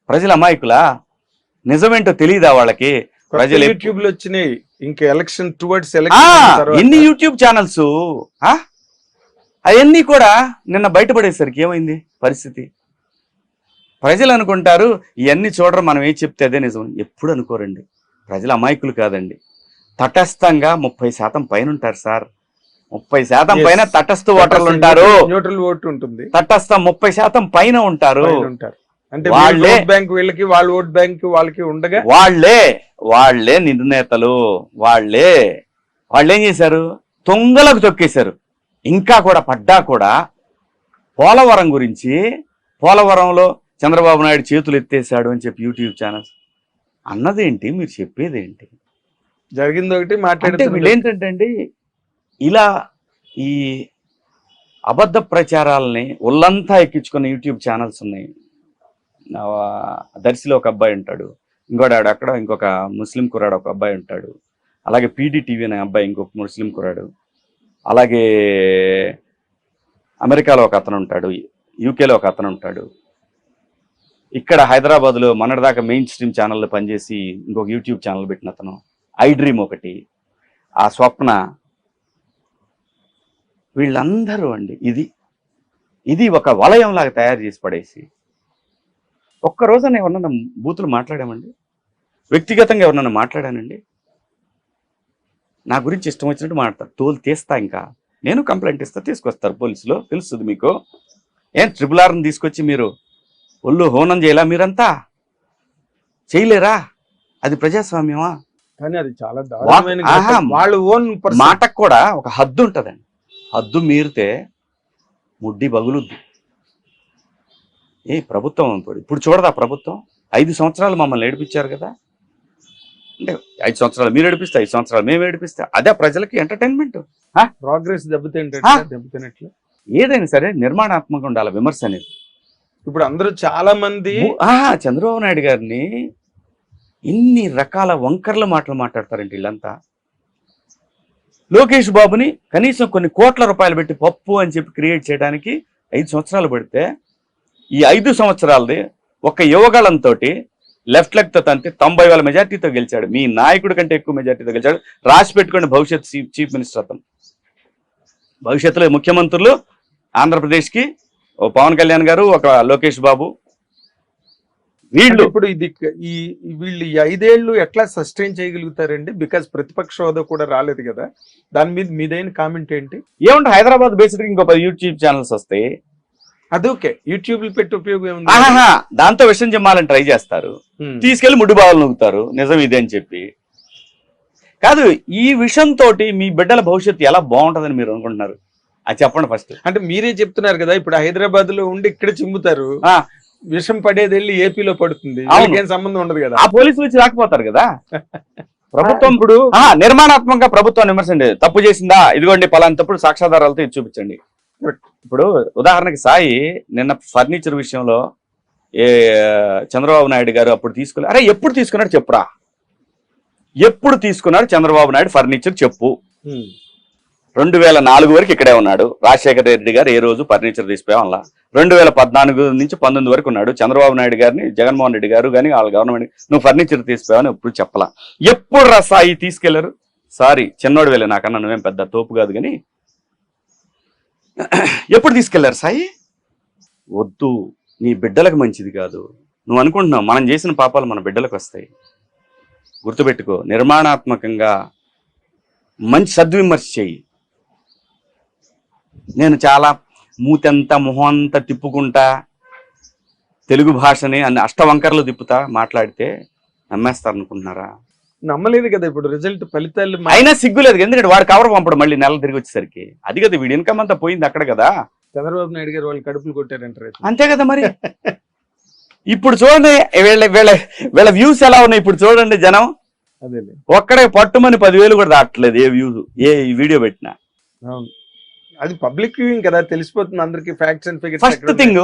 ప్రజల అమాయకులా? నిజమేంటో తెలియదా వాళ్ళకి? ప్రజలు యూట్యూబ్ లో వచ్చినాయి, ఇంకా ఎలక్షన్ టువర్డ్స్ ఎన్ని యూట్యూబ్ ఛానల్స్ అవన్నీ కూడా నిన్న బయటపడేసరికి ఏమైంది పరిస్థితి? ప్రజలు అనుకుంటారు ఇవన్నీ చూడరు, మనం ఏం చెప్తే అదే నిజం. ఎప్పుడు అనుకోరండి, ప్రజలు అమాయకులు కాదండి. తటస్థంగా 30% పైన ఉంటారు సార్, 30% పైన తటస్థ ఓటర్లు ఉంటారు. న్యూట్రల్ ఓటు ఉంటుంది, తటస్థ 30% పైన ఉంటారు. అంటే వాళ్ళే బ్యాంక్ వీళ్ళకి, వాళ్ళ ఓట్ బ్యాంక్ వాళ్ళకి ఉండగా వాళ్ళే నిర్ణేతలు. వాళ్ళేం చేశారు? తొంగలకు తొక్కేశారు. ఇంకా కూడా పడ్డా కూడా పోలవరం గురించి, పోలవరంలో చంద్రబాబు నాయుడు చేతులు ఎత్తేసాడు అని చెప్పి యూట్యూబ్ ఛానల్స్ అన్నదేంటి, మీరు చెప్పేదేంటి? జరిగింది ఒకటి మాట్లాడితే వీళ్ళు ఏంటంటే అండి, ఇలా ఈ అబద్ధ ప్రచారాలని ఒళ్ళంతా ఎక్కించుకున్న యూట్యూబ్ ఛానల్స్ ఉన్నాయి. దర్శిలో ఒక అబ్బాయి ఉంటాడు, ఇంకోటి ఆడ అక్కడ ఇంకొక ముస్లిం కుర్రాడు ఒక అబ్బాయి ఉంటాడు, అలాగే పీడీటీవీ అనే అబ్బాయి ఇంకొక ముస్లిం కుర్రాడు, అలాగే అమెరికాలో ఒక అతను ఉంటాడు, యూకేలో ఒక అతను ఉంటాడు, ఇక్కడ హైదరాబాద్లో మొన్నటిదాకా మెయిన్ స్ట్రీమ్ ఛానల్లో పనిచేసి ఇంకొక యూట్యూబ్ ఛానల్ పెట్టిన అతను, ఐ డ్రీమ్ ఒకటి, ఆ స్వప్న, వీళ్ళందరూ అండి ఇది ఒక వలయంలాగా తయారు చేసి పడేసి ఒక్కరోజున ఎవరన్నా బూతులు మాట్లాడామండి, వ్యక్తిగతంగా ఎవరన్నా మాట్లాడానండి, నా గురించి ఇష్టం వచ్చినట్టు మాట్లాడతారు, తోలు తీస్తా, ఇంకా నేను కంప్లైంట్ ఇస్తా, తీసుకొస్తారు పోలీసులు, తెలుస్తుంది మీకు. ఏం RRRని తీసుకొచ్చి మీరు ఒళ్ళు హోనం చేయాలా? మీరంతా చేయలేరా? అది ప్రజాస్వామ్యమా? కానీ అది చాలా దారుణమైన ఘటన. వాళ్ళ ఓన్ మాటకు కూడా ఒక హద్దు ఉంటుందండి, హద్దు మీరితే ముడ్డి బగులుద్ది. ప్రభుత్వం ఇప్పుడు చూడదా? ప్రభుత్వం 5 సంవత్సరాలు మమ్మల్ని ఏడిపించారు కదా, అంటే 5 సంవత్సరాలు మీరు ఏడిపిస్తే 5 సంవత్సరాలు మేము ఏడిపిస్తే అదే ప్రజలకి ఎంటర్టైన్మెంట్. ప్రోగ్రెస్ దెబ్బతింటే ఏదైనా సరే నిర్మాణాత్మకంగా ఉండాలి విమర్శ అనేది. ఇప్పుడు అందరూ చాలా మంది చంద్రబాబు నాయుడు గారిని ఇన్ని రకాల వంకర్ల మాటలు మాట్లాడతారండి వీళ్ళంతా. లోకేష్ బాబుని కనీసం కొన్ని కోట్ల రూపాయలు పెట్టి పప్పు అని చెప్పి క్రియేట్ చేయడానికి 5 సంవత్సరాలు పడితే, ఈ 5 సంవత్సరాలది ఒక యువగళంతో లెఫ్ట్ లెగ్ తో తంతే 90,000 మెజార్టీతో గెలిచాడు. మీ నాయకుడి కంటే ఎక్కువ మెజార్టీతో గెలిచాడు. రాసి పెట్టుకోండి, భవిష్యత్ చీఫ్ మినిస్టర్ అతను. భవిష్యత్తులో ముఖ్యమంత్రులు ఆంధ్రప్రదేశ్కి ఓ పవన్ కళ్యాణ్ గారు, ఒక లోకేష్ బాబు, వీళ్ళు. ఇప్పుడు వీళ్ళు 5 ఏళ్ళు ఎట్లా సస్టైన్ చేయగలుగుతారండి? బికాస్ ప్రతిపక్ష హోదా కూడా రాలేదు కదా, దాని మీద మీదైన కామెంట్ ఏంటి? ఏమంటే హైదరాబాద్ బేస్డ్ ఇంకో 10 యూట్యూబ్ ఛానల్స్ వస్తాయి, అదొకే యూట్యూబ్ పెట్టి ఉపయోగం దాంతో విషయం చెప్పాలని ట్రై చేస్తారు, తీసుకెళ్లి ముడ్డు బావలు నూగుతారు నిజం ఇదే అని చెప్పి. కాదు, ఈ విషయంతో మీ బిడ్డల భవిష్యత్తు ఎలా బాగుంటుందని మీరు అనుకుంటున్నారు? అది చెప్పండి ఫస్ట్. అంటే మీరే చెప్తున్నారు కదా, ఇప్పుడు హైదరాబాద్ లో ఉండి ఇక్కడ చిమ్ముతారు, విషం పడేది వెళ్ళి ఏపీలో పడుతుంది, ఏం సంబంధం ఉండదు కదా. ఆ పోలీసులు వచ్చి రాకపోతారు కదా. ప్రభుత్వం ఇప్పుడు నిర్మాణాత్మకంగా ప్రభుత్వం విమర్శండి, తప్పు చేసిందా, ఇదిగోండి పలానా తప్పుడు సాక్ష్యాధారాలతో ఇది చూపించండి. ఇప్పుడు ఉదాహరణకి సాయి నిన్న ఫర్నిచర్ విషయంలో చంద్రబాబు నాయుడు గారు అప్పుడు తీసుకున్నారు. అరే ఎప్పుడు తీసుకున్నాడు చెప్పురా, ఎప్పుడు తీసుకున్నాడు చంద్రబాబు నాయుడు ఫర్నిచర్ చెప్పు. 2004 వరకు ఇక్కడే ఉన్నాడు. రాజశేఖర రెడ్డి గారు ఏ రోజు ఫర్నిచర్ తీసిపోయాం అలా. 2014 నుంచి 19 వరకు ఉన్నాడు. చంద్రబాబు నాయుడు గారిని జగన్మోహన్ రెడ్డి గారు కానీ వాళ్ళ గవర్నమెంట్ నువ్వు ఫర్నిచర్ తీసిపోయావని ఎప్పుడు చెప్పలా. ఎప్పుడు రా సాయి తీసుకెళ్లారు? సారీ చిన్నోడు వెళ్ళి, నాకన్నా నువ్వేం పెద్ద తోపు కాదు కానీ ఎప్పుడు తీసుకెళ్లారు సాయి? వద్దు, నీ బిడ్డలకు మంచిది కాదు. నువ్వు అనుకుంటున్నావు మనం చేసిన పాపాలు మన బిడ్డలకు వస్తాయి. గుర్తుపెట్టుకో, నిర్మాణాత్మకంగా మంచి సద్విమర్శ చెయ్యి. నేను చాలా మూతంతా మొహంతా తిప్పుకుంటా, తెలుగు భాషని అన్ని అష్టవంకర్లు తిప్పుతా మాట్లాడితే నమ్మేస్తారు అనుకుంటున్నారా? నమ్మలేదు కదా. ఇప్పుడు రిజల్ట్ ఫలితాలు అయినా సిగ్గులేదు, ఎందుకంటే వాడు కవర్ పంపడు మళ్ళీ నెల తిరిగి వచ్చేసరికి. అది కదా వీడి ఇన్కమ్ అంతా పోయింది అక్కడ కదా. చంద్రబాబు నాయుడు గారు వాళ్ళు కడుపులు కొట్టారంటారు, అంతే కదా మరి. ఇప్పుడు చూడండి వీళ్ళ వ్యూస్ ఎలా ఉన్నాయి ఇప్పుడు చూడండి. జనం అదే ఒక్కడే పట్టుమని 10,000 కూడా దాటలేదు ఏ వ్యూ, ఏ వీడియో పెట్టినా. అది పబ్లిక్ వ్యూయింగ్ కదా, తెలిసిపోతుంది అందరికి facts and figures. First thing,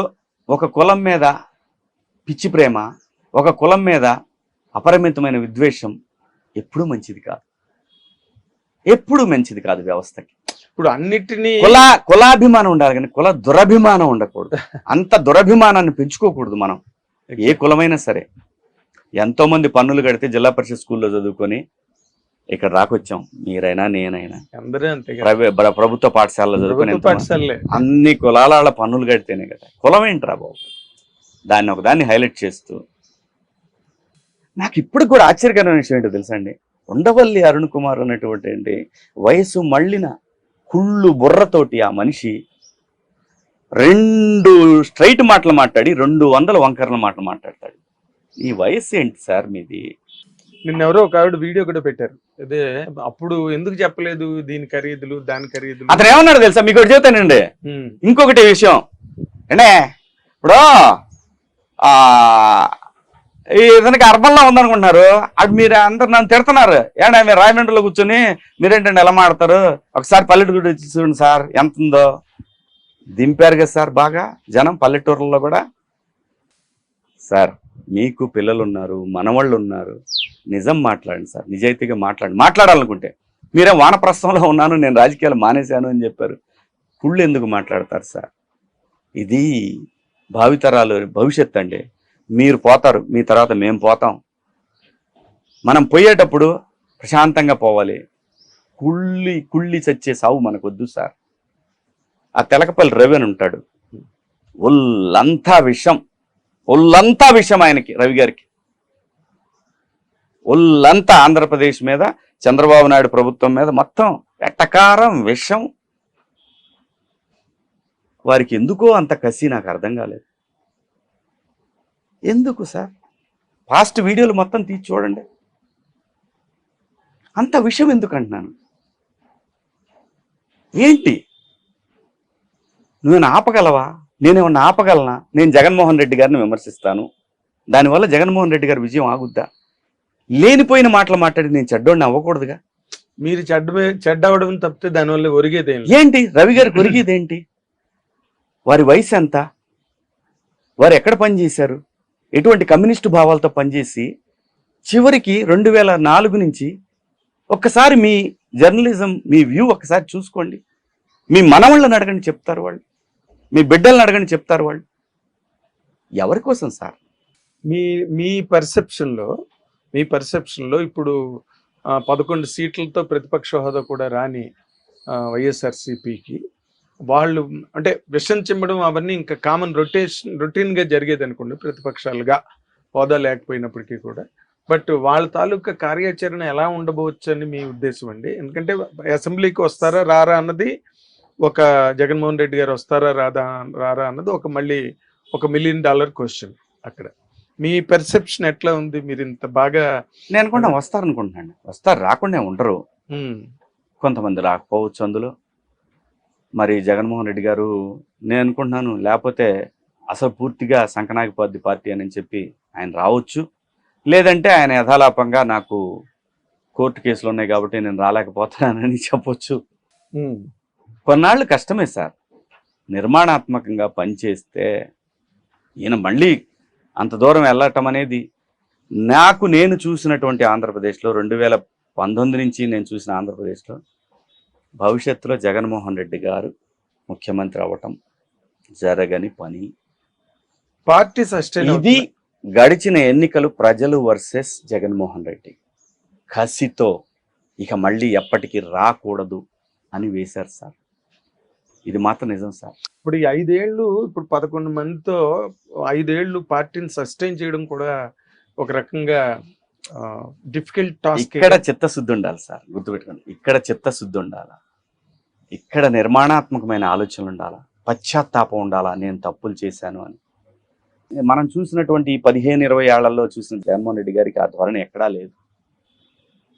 ఒక కులం మీద పిచ్చి ప్రేమ, ఒక కులం మీద అపరిమితమైన విద్వేషం ఎప్పుడూ మంచిది కాదు, ఎప్పుడు మంచిది కాదు వ్యవస్థకి. ఇప్పుడు అన్నిటినీ కులాభిమానం ఉండాలి కానీ కుల దురభిమానం ఉండకూడదు. అంత దురభిమానాన్ని పెంచుకోకూడదు మనం. ఏ కులమైనా సరే, ఎంతో మంది పన్నులు కడితే జిల్లా పరిషత్ స్కూల్లో చదువుకొని ఇక్కడ రాకొచ్చాం. మీరైనా నేనైనా అందరూ అంతే. ప్రభుత్వ పాఠశాలలో చదువుకొని అన్ని కులాల పన్నులు కడితేనే కదా. కులం ఏంట్రా బాబు? దాన్ని ఒకదాన్ని హైలైట్ చేస్తూ, నాకు ఇప్పుడు కూడా ఆశ్చర్యకరమైన విషయం ఏంటో తెలుసా అండి, ఉండవల్లి అరుణ్ కుమార్ అనేటువంటి వయసు మళ్ళిన కుళ్ళు బుర్రతోటి ఆ మనిషి 2 స్ట్రైట్ మాటలు మాట్లాడి 200 వంకరల మాటలు మాట్లాడతాడు. ఈ వయసు ఏంటి సార్ మీది? నిన్నెవరో ఒక ఆవిడ వీడియో కూడా పెట్టారు, అదే అప్పుడు ఎందుకు చెప్పలేదు దీని ఖరీదులు దాని ఖరీదులు. అతను ఏమన్నాడు తెలుసా? మీకు ఒకటి చెప్తానండి. ఇంకొకటి విషయం అంటే, ఇప్పుడు ఇతనికి అర్బన్లా ఉందనుకుంటున్నారు, అది మీరు అందరు నన్ను తిడుతున్నారు. ఏడా మీరు రాయమండ్రిలో కూర్చొని మీరేంటండి ఎలా మాడతారు, ఒకసారి పల్లెటూరు వచ్చి చూడండి సార్ ఎంత ఉందో. దింపారు కదా సార్ బాగా జనం పల్లెటూరులో కూడా. సార్ మీకు పిల్లలు ఉన్నారు, మనవాళ్ళు ఉన్నారు. నిజం మాట్లాడండి సార్, నిజాయితీగా మాట్లాడాలనుకుంటే. మీరే వానప్రస్థంలో ఉన్నాను, నేను రాజకీయాలు మానేశాను అని చెప్పారు. కుళ్ళు ఎందుకు మాట్లాడతారు సార్? ఇది భావితరాలు భవిష్యత్తు అండి. మీరు పోతారు, మీ తర్వాత మేము పోతాం. మనం పోయేటప్పుడు ప్రశాంతంగా పోవాలి. కుళ్ళి చచ్చే సావు మనకొద్దు సార్. ఆ తెలకపల్లి రవి అని ఉంటాడు, ఒళ్ళంతా విషం ఆయనకి, రవి గారికి ఒళ్ళంతా ఆంధ్రప్రదేశ్ మీద, చంద్రబాబు నాయుడు ప్రభుత్వం మీద మొత్తం ఎట్టకారం విషం. వారికి ఎందుకో అంత కసి నాకు అర్థం కాలేదు. ఎందుకు సార్? పాస్ట్ వీడియోలు మొత్తం తీసి చూడండి. అంత విషయం ఎందుకు అంటున్నాను? ఏంటి నువ్వేనా ఆపగలవా? నేనేమన్నా ఆపగలనా? నేను జగన్మోహన్ రెడ్డి గారిని విమర్శిస్తాను, దానివల్ల జగన్మోహన్ రెడ్డి గారి విజయం ఆగుద్దా? లేనిపోయిన మాటలు మాట్లాడి నేను చెడ్డోడిని అవ్వకూడదుగా. మీరు చెడ్డ అవడం తప్పితే దానివల్ల ఒరిగేదేం ఏంటి? రవి గారికి ఒరిగేదేంటి? వారి వయసు ఎంత? వారు ఎక్కడ పనిచేశారు? ఎటువంటి కమ్యూనిస్టు భావాలతో పనిచేసి చివరికి 2004 నుంచి ఒక్కసారి మీ జర్నలిజం, మీ వ్యూ ఒక్కసారి చూసుకోండి. మీ మనవాళ్ళని అడగండి, చెప్తారు వాళ్ళు. మీ బిడ్డలను అడగండి, చెప్తారు వాళ్ళు. ఎవరి కోసం సార్? మీ పర్సెప్షన్లో ఇప్పుడు 11 సీట్లతో ప్రతిపక్ష హోదా కూడా రాని వైఎస్ఆర్సీపీకి వాళ్ళు అంటే విషం చిమ్మడం అవన్నీ ఇంకా కామన్ రొటీన్గా జరిగేది అనుకోండి ప్రతిపక్షాలుగా, హోదా లేకపోయినప్పటికీ కూడా. బట్ వాళ్ళ తాలూకా కార్యాచరణ ఎలా ఉండబోవచ్చు అని మీ ఉద్దేశం అండి? ఎందుకంటే అసెంబ్లీకి వస్తారా రారా అన్నది ఒక, జగన్మోహన్ రెడ్డి గారు వస్తారా రారా అన్నది ఒక, మళ్ళీ $1 మిలియన్ క్వశ్చన్. అక్కడ మీ పర్సెప్షన్ ఎట్లా ఉంది? మీరు ఇంత బాగా, నేను అనుకుంటా వస్తారనుకుంటున్నాను. వస్తారు, రాకుండా ఉండరు. కొంతమంది రాకపోవచ్చు అందులో. మరి జగన్మోహన్ రెడ్డి గారు, నేను అనుకుంటున్నాను, లేకపోతే అసలు పూర్తిగా సంకనాగిపోద్ది పార్టీ అని చెప్పి ఆయన రావచ్చు. లేదంటే ఆయన యథాలాపంగా నాకు కోర్టు కేసులు ఉన్నాయి కాబట్టి నేను రాలేకపోతున్నానని చెప్పొచ్చు. కొన్నాళ్ళు కష్టమే సార్. నిర్మాణాత్మకంగా పనిచేస్తే ఈయన మళ్ళీ అంత దూరం వెళ్ళటం అనేది, నేను చూసినటువంటి ఆంధ్రప్రదేశ్లో 2019 నుంచి నేను చూసిన ఆంధ్రప్రదేశ్లో భవిష్యత్తులో జగన్మోహన్ రెడ్డి గారు ముఖ్యమంత్రి అవ్వటం జరగని పని. పార్టీ సస్టైన్ ఇది గడిచిన ఎన్నికలు ప్రజలు వర్సెస్ జగన్మోహన్ రెడ్డి కసితో ఇక మళ్ళీ ఎప్పటికీ రాకూడదు అని వేశారు సార్. ఇది మాత్రం నిజం సార్. ఇప్పుడు ఈ 5 ఏళ్ళు, ఇప్పుడు 11 మందితో 5 ఏళ్ళు పార్టీని సస్టైన్ చేయడం కూడా ఒక రకంగా డిఫికల్ట్ టాస్క్. ఇక్కడ చిత్తశుద్ధి ఉండాలి సార్, గుర్తుపెట్టుకోండి. ఇక్కడ చిత్తశుద్ధి ఉండాలా, ఇక్కడ నిర్మాణాత్మకమైన ఆలోచనలు ఉండాలా, పశ్చాత్తాపం ఉండాలా, నేను తప్పులు చేశాను అని. మనం చూసినటువంటి 15-20 ఏళ్లలో చూసిన జగన్మోహన్ రెడ్డి గారికి ఆ ధోరణి ఎక్కడా లేదు.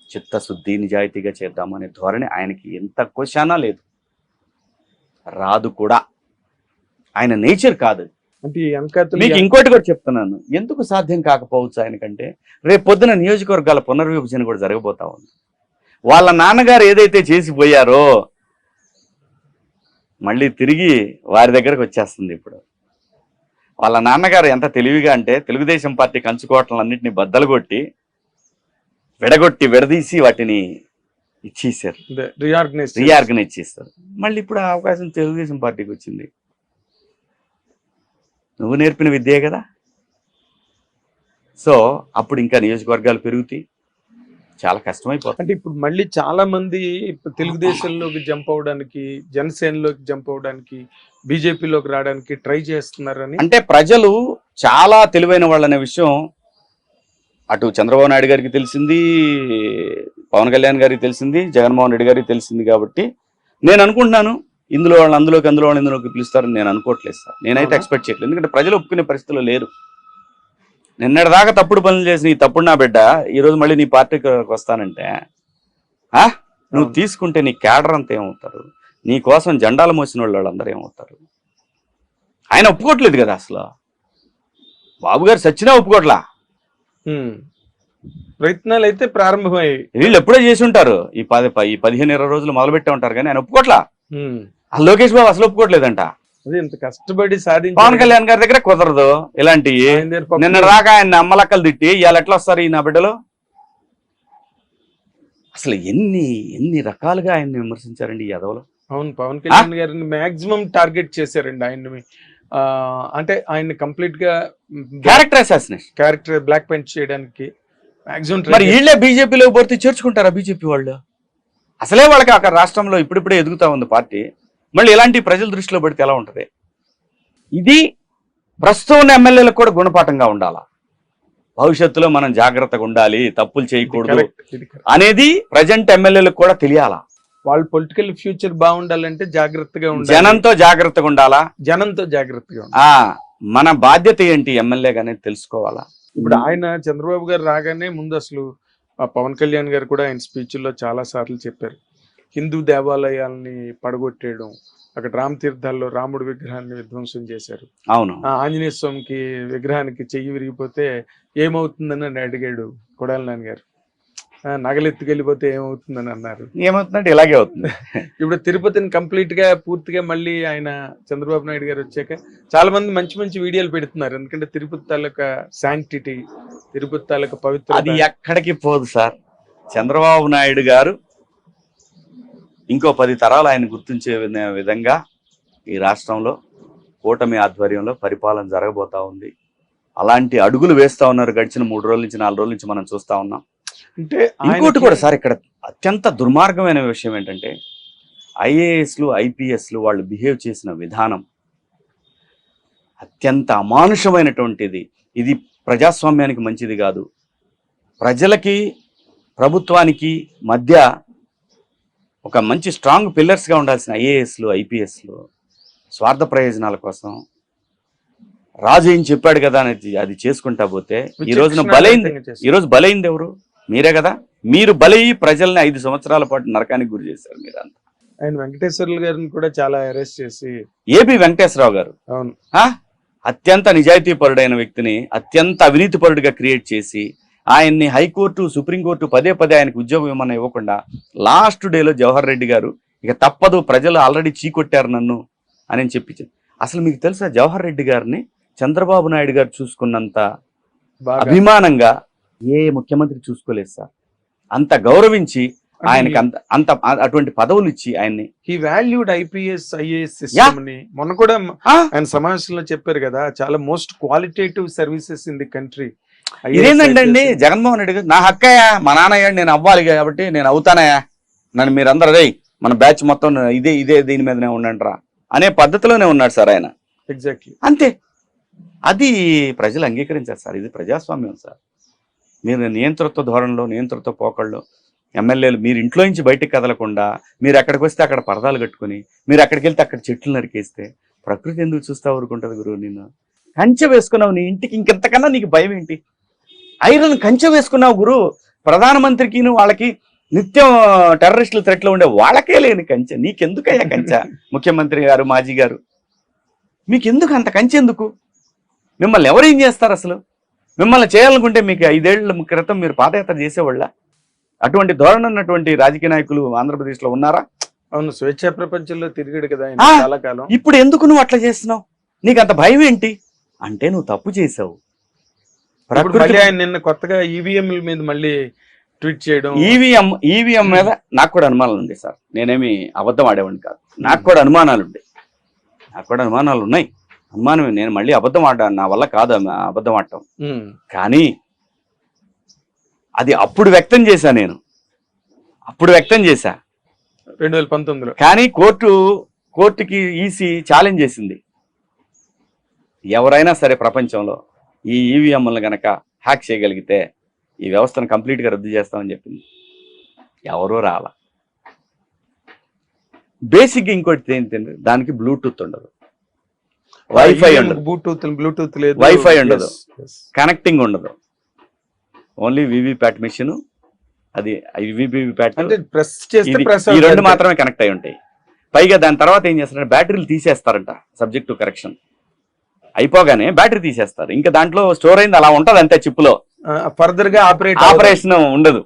చిత్తశుద్ధి, నిజాయితీగా చేద్దామనే ధోరణి ఆయనకి ఎంత క్వశ్చనా లేదు, రాదు కూడా. ఆయన నేచర్ కాదు. అంటే మీకు ఇంకోటి కూడా చెప్తున్నాను, ఎందుకు సాధ్యం కాకపోవచ్చు ఆయనకంటే, రేపు పొద్దున నియోజకవర్గాల పునర్విభజన కూడా జరగబోతా ఉంది. వాళ్ళ నాన్నగారు ఏదైతే చేసిపోయారో మళ్ళీ తిరిగి వారి దగ్గరకు వచ్చేస్తుంది. ఇప్పుడు వాళ్ళ నాన్నగారు ఎంత తెలివిగా అంటే, తెలుగుదేశం పార్టీ కంచుకోవటలన్నింటినీ బద్దలు కొట్టి విడదీసి వాటిని ఇచ్చేసారు, రీఆర్గనైజ్ చేస్తారు. మళ్ళీ ఇప్పుడు ఆ అవకాశం తెలుగుదేశం పార్టీకి వచ్చింది. నువ్వు నేర్పిన విద్యే కదా. సో అప్పుడు ఇంకా నియోజకవర్గాలు పెరుగుతాయి, చాలా కష్టమైపోతుంది. అంటే ఇప్పుడు మళ్ళీ చాలా మంది తెలుగుదేశంలోకి జంప్ అవడానికి, జనసేనలోకి జంప్ అవడానికి, బీజేపీలోకి రావడానికి ట్రై చేస్తున్నారని. అంటే ప్రజలు చాలా తెలివైన వాళ్ళనే విషయం అటు చంద్రబాబు నాయుడు గారికి తెలిసింది, పవన్ కళ్యాణ్ గారికి తెలిసింది, జగన్మోహన్ రెడ్డి గారికి తెలిసింది. కాబట్టి నేను అనుకుంటున్నాను, ఇందులో వాళ్ళు అందులోకి, అందులో వాళ్ళు ఇందులోకి పిలుస్తారని నేను అనుకోవట్లేదు సార్. నేనైతే ఎక్స్పెక్ట్ చేయట్లేదు, ఎందుకంటే ప్రజలు ఒప్పుకునే పరిస్థితుల్లో లేరు. నిన్నటిదాకా తప్పుడు పనులు చేసి, నీ తప్పుడు నా బిడ్డ ఈరోజు మళ్ళీ నీ పార్టీకి వస్తానంటే నువ్వు తీసుకుంటే నీ క్యాడర్ అంతా ఏమవుతారు, నీ కోసం జెండాలు మోసిన వాళ్ళందరూ ఏమవుతారు? ఆయన ఒప్పుకోవట్లేదు కదా అసలు. బాబు గారు సచ్చినా ఒప్పుకోట్లా. ప్రయత్నాలు అయితే ప్రారంభమయ్యాయి. వీళ్ళు ఎప్పుడో చేసి ఉంటారు, ఈ 15-20 రోజులు మొదలుపెట్టే ఉంటారు, కానీ ఆయన ఒప్పుకోట్లా. లోకేష్ బాబు అసలు ఒప్పుకోవట్లేదంట. అదే ఇంత కష్టపడి సాధించి పవన్ కళ్యాణ్ గారి దగ్గర కుదరదు ఇలాంటివి. నిన్న రాక ఆయన అమ్మలక్కలు తిట్టి ఇవాళ ఎట్లా వస్తారు ఈ నా బిడ్డలు? అసలు ఎన్ని రకాలుగా ఆయన్ని విమర్శించారండి ఈ యదవలు. అవును, పవన్ కళ్యాణ్ గారిని మాక్సిమం టార్గెట్ చేశారండి ఆయన్ని. అంటే ఆయన కంప్లీట్ గా character assassination, character black paint చేయడానికి మాక్సిమం. మరి వీళ్ళే బీజేపీలో పోతే చేర్చుకుంటారా బీజేపీ వాళ్ళు? అసలే వాళ్ళకి అక్కడ రాష్ట్రంలో ఇప్పుడిప్పుడే ఎదుగుతా ఉంది పార్టీ, మళ్ళీ ఇలాంటి ప్రజల దృష్టిలో పెడితే ఎలా ఉంటది? ఇది ప్రస్తుతం ఉన్న ఎమ్మెల్యేలకు కూడా గుణపాఠంగా ఉండాలా. భవిష్యత్తులో మనం జాగ్రత్తగా ఉండాలి, తప్పులు చేయకూడదు అనేది ప్రజెంట్ ఎమ్మెల్యేలకు కూడా తెలియాలా. వాళ్ళ పొలిటికల్ ఫ్యూచర్ బాగుండాలంటే జాగ్రత్తగా ఉండాలి, జనంతో జాగ్రత్తగా ఉండాలా, జనంతో జాగ్రత్తగా ఉండాలి. మన బాధ్యత ఏంటి ఎమ్మెల్యేగా అనేది తెలుసుకోవాలా. ఇప్పుడు ఆయన చంద్రబాబు గారు రాగానే ముందు అసలు పవన్ కళ్యాణ్ గారు కూడా ఆయన స్పీచ్ల్లో చాలా సార్లు చెప్పారు, హిందూ దేవాలయాల్ని పడగొట్టేయడం, అక్కడ రామ తీర్థాల్లో రాముడి విగ్రహాన్ని విధ్వంసం చేశారు. అవును, ఆంజనేయ స్వామికి విగ్రహానికి చెయ్యి విరిగిపోతే ఏమవుతుందని అడిగాడు కొడాలి నాన్న గారు. నగలెత్తుకెళ్ళిపోతే ఏమవుతుందని అన్నారు. ఏమవుతుందంటే ఇలాగే అవుతుంది. ఇప్పుడు తిరుపతిని కంప్లీట్ గా పూర్తిగా మళ్ళీ ఆయన చంద్రబాబు నాయుడు గారు వచ్చాక చాలా మంది మంచి మంచి వీడియోలు పెడుతున్నారు. ఎందుకంటే తిరుపతి తాలూకా శాంక్టిటీ, తిరుపతి తాలూకా పవిత్ర అది ఎక్కడికి పోదు సార్. చంద్రబాబు నాయుడు గారు ఇంకో 10 తరాలు ఆయన గుర్తించే విధంగా ఈ రాష్ట్రంలో కూటమి ఆధ్వర్యంలో పరిపాలన జరగబోతా ఉంది. అలాంటి అడుగులు వేస్తా ఉన్నారు. గడిచిన 3 రోజుల నుంచి 4 రోజుల నుంచి మనం చూస్తా ఉన్నాం. అంటే ఇంకోటి కూడా సార్, ఇక్కడ అత్యంత దుర్మార్గమైన విషయం ఏంటంటే ఐఏఎస్లు ఐపీఎస్లు వాళ్ళు బిహేవ్ చేసిన విధానం అత్యంత అమానుషమైనటువంటిది. ఇది ప్రజాస్వామ్యానికి మంచిది కాదు. ప్రజలకి ప్రభుత్వానికి మధ్య ఒక మంచి స్ట్రాంగ్ పిల్లర్స్గా ఉండాల్సిన ఐఏఎస్లు ఐపీఎస్లు స్వార్థ ప్రయోజనాల కోసం రాజు ఏం చెప్పాడు కదా అనేది అది చేసుకుంటా పోతే ఈ రోజు బలైంది ఎవరు? మీరే కదా. మీరు బలయ్యి ప్రజల్ని 5 సంవత్సరాల పాటు నరకానికి గురి చేశారు మీరంతా. ఆయన వెంకటేశ్వర్లు గారిని కూడా చాలా అరెస్ట్ చేసి, ఏపీ వెంకటేశ్వరరావు గారు అవును అత్యంత నిజాయితీపరుడైన వ్యక్తిని అత్యంత అవినీతిపరుడిగా క్రియేట్ చేసి ఆయన్ని హైకోర్టు సుప్రీంకోర్టు పదే ఆయనకు ఉద్యోగం ఏమన్నా ఇవ్వకుండా లాస్ట్ డేలో జవహర్ రెడ్డి గారు ఇక తప్పదు ప్రజలు ఆల్రెడీ చీకొట్టారు నన్ను అని చెప్పించారు. అసలు మీకు తెలుసా జవహర్ రెడ్డి గారిని చంద్రబాబు నాయుడు గారు చూసుకున్నంత అభిమానంగా ఏ ముఖ్యమంత్రి చూసుకోలేదు సార్. అంత గౌరవించి ఆయనకి అంత అటువంటి పదవులు ఇచ్చి ఆయన్ని he valued IPS IAS system ని. మొన్న కూడా ఆయన సమావేశంలో చెప్పారు కదా, చాలా most qualitative services in the country. ఇదేంటండి జగన్మోహన్ రెడ్డి గారు నా హక్కయ్యా, మా నాన్నయ్య నేను అవ్వాలి కాబట్టి నేను అవుతానయ్యా, నన్ను మీరందరూ అదే మన బ్యాచ్ మొత్తం ఇదే దీని మీదనే ఉండండిరా అనే పద్ధతిలోనే ఉన్నాడు సార్ ఆయన. ఎగ్జాక్ట్లీ అంతే. అది ప్రజలు అంగీకరించారు సార్. ఇది ప్రజాస్వామ్యం సార్. మీరు నియంతృత్వ ధోరణిలో నియంతృత్వ పోకళ్ళు ఎమ్మెల్యేలు మీరు ఇంట్లో నుంచి బయటకు కదలకుండా మీరు ఎక్కడికి వస్తే అక్కడ పరదాలు కట్టుకుని మీరు అక్కడికి వెళ్తే అక్కడ చెట్లు నరికేస్తే ప్రకృతి ఎందుకు చూస్తా ఊరుకుంటుంది గురువు? నేను కంచె వేసుకున్నావు నీ ఇంటికి, ఇంకెంతకన్నా నీకు భయం ఏంటి? ఐరన్ కంచె వేసుకున్నావు గురు. ప్రధానమంత్రికి వాళ్ళకి నిత్యం టెర్రరిస్టుల థ్రెట్లో ఉండే వాళ్ళకే లేని కంచె నీకెందుకయ్యా కంచె? ముఖ్యమంత్రి గారు మాజీ గారు మీకెందుకు అంత కంచె ఎందుకు? మిమ్మల్ని ఎవరు ఏం చేస్తారు అసలు? మిమ్మల్ని చేయాలనుకుంటే మీకు 5 ఏళ్ల క్రితం మీరు పాదయాత్ర చేసేవాళ్ళ? అటువంటి ధోరణి ఉన్నటువంటి రాజకీయ నాయకులు ఆంధ్రప్రదేశ్ లో ఉన్నారా? అవును, స్వేచ్ఛా ప్రపంచంలో తిరిగాడు కదా చాలా కాలం. ఇప్పుడు ఎందుకు నువ్వు అట్లా చేస్తున్నావు? నీకు అంత భయం ఏంటి అంటే నువ్వు తప్పు చేసావు. నిన్న కొత్తగా ఈవీఎంల మీద మళ్ళీ ట్వీట్ చేయడం. ఈవీఎం మీద నాకు కూడా అనుమానాలు ఉంది సార్. నేనేమి అబద్ధం ఆడేవాడిని కాదు. నాకు కూడా అనుమానాలు ఉన్నాయి. అనుమానమే. నేను మళ్ళీ అబద్ధం ఆడాను, నా వల్ల కాదు అబద్ధం ఆడటం. కానీ అది అప్పుడు వ్యక్తం చేశా, నేను అప్పుడు వ్యక్తం చేశా 2019లో. కానీ కోర్టుకి ఈసీ ఛాలెంజ్ చేసింది. ఎవరైనా సరే ప్రపంచంలో ఈ ఈవీఎంలను గనక హ్యాక్ చేయగలిగితే ఈ వ్యవస్థను కంప్లీట్గా రద్దు చేస్తామని చెప్పింది. ఎవరో రాలా. బేసిక్గా ఇంకోటి ఏంటంటే దానికి బ్లూటూత్ ఉండదు, వైఫై ఉండదు, బ్లూటూత్ లేదు, వైఫై ఉండదు, కనెక్టింగ్ ఉండదు. Only VVPAT machine. అది వివిప్యాట్ ఈ 2 మాత్రమే కనెక్ట్ అయి ఉంటాయి. పైగా దాని తర్వాత ఏం చేస్తారంటే బ్యాటరీలు తీసేస్తారంట. సబ్జెక్ట్ టు కరెక్షన్ అయిపోగానే బ్యాటరీ తీసేస్తారు. ఇంకా దాంట్లో స్టోర్ అయింది అలా ఉంటది అంతే. చిప్ లో ఫర్దర్ గా ఆపరేషన్ ఉండదు.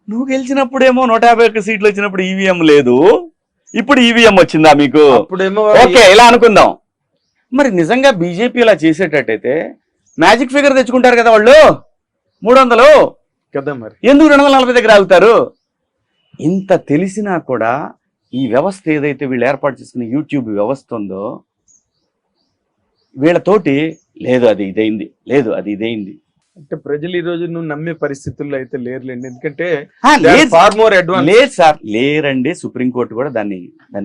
నువ్వు గెలిచినప్పుడేమో 151 సీట్లు వచ్చినప్పుడు ఈవీఎం లేదు, ఇప్పుడు ఈవీఎం వచ్చిందా మీకు? అప్పుడేమో ఓకే, ఇలా అనుకుందాం. మరి నిజంగా బీజేపీ ఇలా చేసేటట్టయితే మ్యాజిక్ ఫిగర్ తెచ్చుకుంటారు కదా వాళ్ళు 300. కదా మరి ఎందుకు 240 దగ్గర ఆగుతారు? ఇంత తెలిసినా కూడా ఈ వ్యవస్థ ఏదైతే వీళ్ళు ఏర్పాటు చేసుకున్న యూట్యూబ్ వ్యవస్థ ఉందో వీళ్ళతోటి లేదు అది ఇదైంది, లేదు అది ఇదైంది. అంటే ప్రజలు ఈ రోజు నువ్వు నమ్మే పరిస్థితుల్లో అయితే లేరులేండి. ఎందుకంటే లేదు ఫార్ మోర్ అడ్వాన్స్ లేదు సార్, లేరండి. సుప్రీంకోర్టు కూడా దాన్ని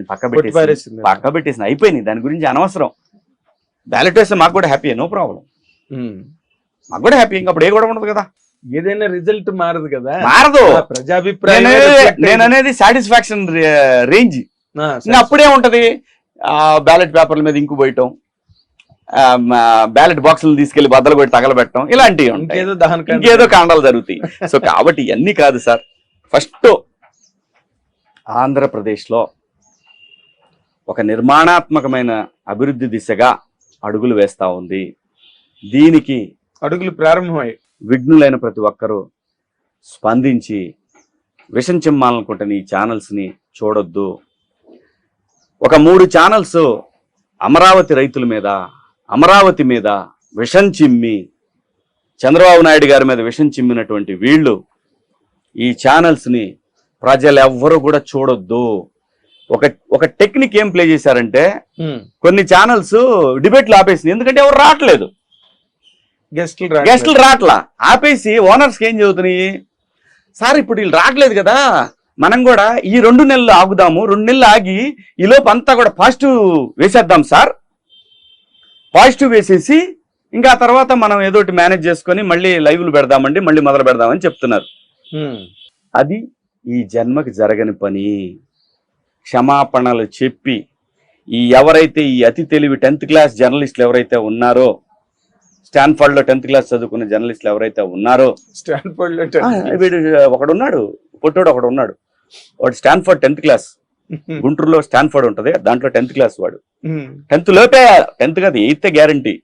పారేసింది. పక్క పెట్టేసింది, అయిపోయింది. దాని గురించి అనవసరం. బ్యాలెట్ వేస్తే మాకు కూడా హ్యాపీ, నో ప్రాబ్లం, మాకు కూడా హ్యాపీ. ఇంకా అప్పుడు ఏ కూడా ఉండదు కదా. ఏదైనా రిజల్ట్ మారదు కదా, మారదు. ప్రజాభిప్రాయం నేను అనేది సాటిస్ఫాక్షన్ రేంజ్. ఇంకా అప్పుడే ఉంటది బ్యాలెట్ పేపర్ల మీద ఇంకు పోయటం, బ్యాలెట్ బాక్సులు తీసుకెళ్లి బద్దలు కొట్టి తగలబెట్టడం, ఇలాంటివి ఉంటాయి. ఇంకేదో కాండాలు జరుగుతాయి. సో కాబట్టి ఇవన్నీ కాదు సార్. ఫస్ట్ ఆంధ్రప్రదేశ్లో ఒక నిర్మాణాత్మకమైన అభివృద్ధి దిశగా అడుగులు వేస్తా ఉంది. దీనికి అడుగులు ప్రారంభమయ్యాయి. విఘ్నులైన ప్రతి ఒక్కరూ స్పందించి విషం చిమ్మాలనుకుంటున్న ఈ ఛానల్స్ని చూడొద్దు. ఒక 3 ఛానల్స్ అమరావతి రైతుల మీద, అమరావతి మీద విషం చిమ్మి, చంద్రబాబు నాయుడు గారి మీద విషం చిమ్మినటువంటి వీళ్ళు ఈ ఛానల్స్ని ప్రజలు ఎవ్వరూ కూడా చూడొద్దు. ఒక టెక్నిక్ ఏం ప్లే చేశారంటే కొన్ని ఛానల్స్ డిబేట్లు ఆపేసింది. ఎందుకంటే ఎవరు రావట్లేదు, గెస్టులు రావట్లా. ఆపేసి ఓనర్స్కి ఏం చదువుతున్నాయి, సార్ ఇప్పుడు వీళ్ళు రావట్లేదు కదా, మనం కూడా ఈ 2 నెలలు ఆగుదాము, 2 నెలలు ఆగి ఈ లోపు అంతా కూడా పాజిటివ్ వేసేద్దాం సార్, పాజిటివ్ వేసేసి ఇంకా ఆ తర్వాత మనం ఏదోటి మేనేజ్ చేసుకొని మళ్ళీ లైవ్లు పెడదామండి, మళ్ళీ మొదలు పెడదామని చెప్తున్నారు. అది ఈ జన్మకి జరగని పని. క్షమాపణలు చెప్పి ఎవరైతే ఈ అతి తెలివి 10th క్లాస్ జర్నలిస్టులు ఎవరైతే ఉన్నారో, స్టాన్ఫర్డ్ లో 10th క్లాస్ చదువుకున్న జర్నలిస్టులు ఎవరైతే ఉన్నారో, స్టాన్ఫర్డ్ లో ఒకడున్నాడు, పొట్టోడు ఒకడు ఉన్నాడు, వాడు స్టాన్ఫర్డ్ 10th క్లాస్, గుంటూరులో స్టాన్ఫర్డ్ ఉంటది, దాంట్లో 10th క్లాస్ వాడు. 10th లోపే, 10th కాదు 8th గ్యారంటీ.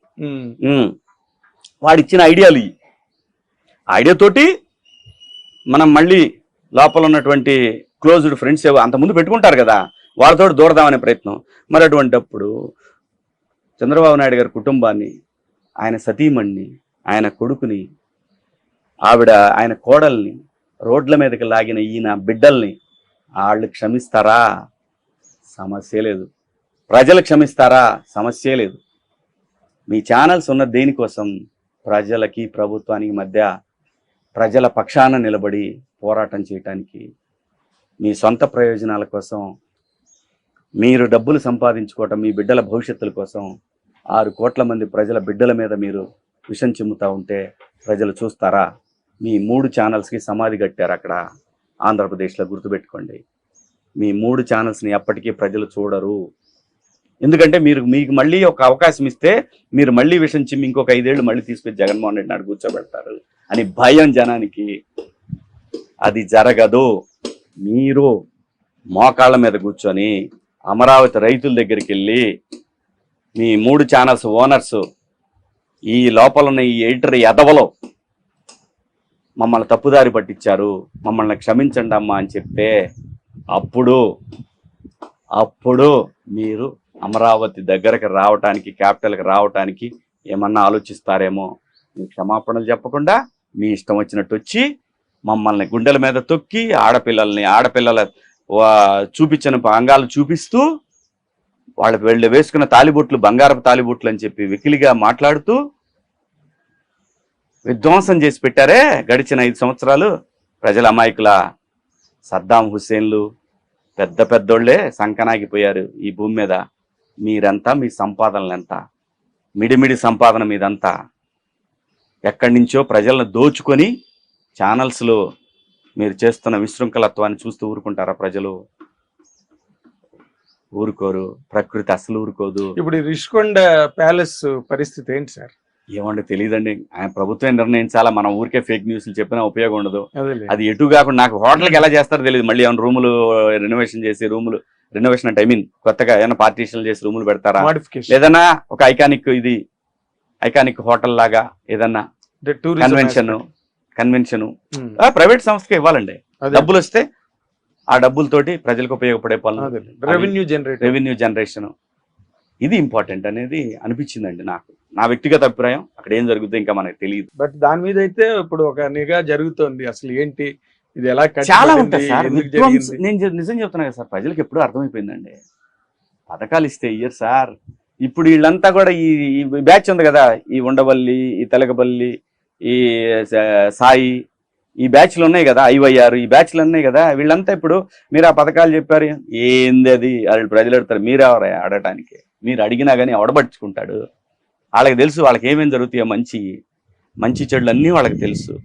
వాడు ఇచ్చిన ఐడియాలు ఈ ఐడియా తోటి మనం మళ్ళీ లోపల ఉన్నటువంటి క్లోజ్డ్ ఫ్రెండ్స్ అంతకుముందు పెట్టుకుంటారు కదా, వాళ్ళతో దూరదామనే ప్రయత్నం. మరి అటువంటిప్పుడు చంద్రబాబు నాయుడు గారి కుటుంబాన్ని, ఆయన సతీమణ్ణి, ఆయన కొడుకుని, ఆయన కోడల్ని రోడ్ల మీదకి లాగిన ఈయన బిడ్డల్ని వాళ్ళు క్షమిస్తారా? సమస్య లేదు. ప్రజలు క్షమిస్తారా? సమస్య లేదు. మీ ఛానల్స్ ఉన్న దేనికోసం? ప్రజలకి ప్రభుత్వానికి మధ్య ప్రజల పక్షాన నిలబడి పోరాటం చేయటానికి, మీ సొంత ప్రయోజనాల కోసం, మీరు డబ్బులు సంపాదించుకోవటం, మీ బిడ్డల భవిష్యత్తుల కోసం 6 కోట్ల మంది ప్రజల బిడ్డల మీద మీరు విషం చిమ్ముతా ఉంటే ప్రజలు చూస్తారా? మీ 3 ఛానల్స్కి సమాధి కట్టారు అక్కడ ఆంధ్రప్రదేశ్లో, గుర్తుపెట్టుకోండి. మీ 3 ఛానల్స్ని ఎప్పటికీ ప్రజలు చూడరు. ఎందుకంటే మీకు మళ్ళీ ఒక అవకాశం ఇస్తే మీరు మళ్ళీ విషం చిమ్మి ఇంకొక 5 ఏళ్ళు మళ్ళీ తీసుకొచ్చి జగన్మోహన్ రెడ్డి నాడు కూర్చోబెడతారు అని భయం జనానికి. అది జరగదు. మీరు మోకాళ్ళ మీద కూర్చొని అమరావతి రైతుల దగ్గరికి వెళ్ళి మీ 3 ఛానల్స్ ఓనర్స్, ఈ లోపల ఉన్న ఈ ఎడిటర్ ఎదవలో మమ్మల్ని తప్పుదారి పట్టించారు, మమ్మల్ని క్షమించండి అమ్మా అని చెప్తే అప్పుడు మీరు అమరావతి దగ్గరకు రావటానికి, క్యాపిటల్కి రావటానికి ఏమన్నా ఆలోచిస్తారేమో. మీ క్షమాపణలు చెప్పకుండా మీ ఇష్టం వచ్చినట్టు వచ్చి మమ్మల్ని గుండెల మీద తొక్కి ఆడపిల్లల చూపించిన అంగాలు చూపిస్తూ వాళ్ళు వేసుకున్న తాలిబొట్లు బంగారపు తాలిబొట్లు అని చెప్పి వెకిలిగా మాట్లాడుతూ విధ్వంసం చేసి పెట్టారే గడిచిన 5 సంవత్సరాలు. ప్రజల అమాయకుల సద్దాం హుస్సేన్లు పెద్దోళ్లే సంకనాగిపోయారు ఈ భూమి మీద. మీరంతా మీ సంపాదనలు ఎంత, మిడిమిడి సంపాదన మీదంతా ఎక్కడి నుంచో ప్రజలను దోచుకొని ఛానల్స్లో మీరు చేస్తున్న విశృంఖలత్వాన్ని చూస్తూ ఊరుకుంటారా? ప్రజలు ఊరుకోరు, ప్రకృతి అసలు ఊరుకోదు. ఇప్పుడు రిషికొండ ప్యాలెస్ పరిస్థితి ఏంటి సార్? ఏమంటే తెలియదండి, ఆయన ప్రభుత్వం నిర్ణయించాలా. మనం ఊరికే ఫేక్ న్యూస్లు చెప్పినా ఉపయోగం ఉండదు. అది ఎటు కాకుండా నాకు హోటల్కి ఎలా చేస్తారో తెలియదు. మళ్ళీ ఏమైనా రూములు రెనోవేషన్ చేసి, రెనోవేషన్ అంటే కొత్తగా ఏమైనా పార్టీషన్లు చేసి రూములు పెడతారా? ఏదన్నా ఒక ఐకానిక్ హోటల్ లాగా ఏదన్నా కన్వెన్షన్ ప్రైవేట్ సంస్థకి ఇవ్వాలండి. డబ్బులు వస్తే ఆ డబ్బులతోటి ప్రజలకు ఉపయోగపడే పనులు, రెవెన్యూ జనరేషన్, ఇది ఇంపార్టెంట్ అనేది అనిపించిందండి నాకు. నా వ్యక్తిగత అభిప్రాయం. అక్కడ ఏం జరుగుతుందో ఇంకా మనకు తెలియదు. బట్ దాని మీద అయితే ఇప్పుడు ఒక నిఘా జరుగుతోంది. అసలు ఏంటి ఇది, ఎలా చాలా ఉంటాయి సార్. నేను నిజం చెప్తున్నా కదా సార్, ప్రజలకు ఎప్పుడూ అర్థమైపోయిందండి. పథకాలు ఇస్తే ఇయ్యరు సార్. ఇప్పుడు వీళ్ళంతా కూడా ఈ బ్యాచ్ ఉంది కదా, ఈ ఉండవల్లి, ఈ తెలకపల్లి, ఈ సాయి, ఈ బ్యాచ్లు ఉన్నాయి కదా, ఐవైఆర్, ఈ బ్యాచ్లు ఉన్నాయి కదా, వీళ్ళంతా ఇప్పుడు మీరు ఆ పథకాలు చెప్పారు, ఏంది అది వాళ్ళు ప్రజలు అడుగుతారు. మీరు ఎవరు అడగటానికి? మీరు అడిగినా కానీ ఎవడబట్టుకుంటాడు? వాళ్ళకి తెలుసు వాళ్ళకి ఏమేమి జరుగుతాయో, మంచి చెడులు అన్నీ వాళ్ళకి తెలుసు.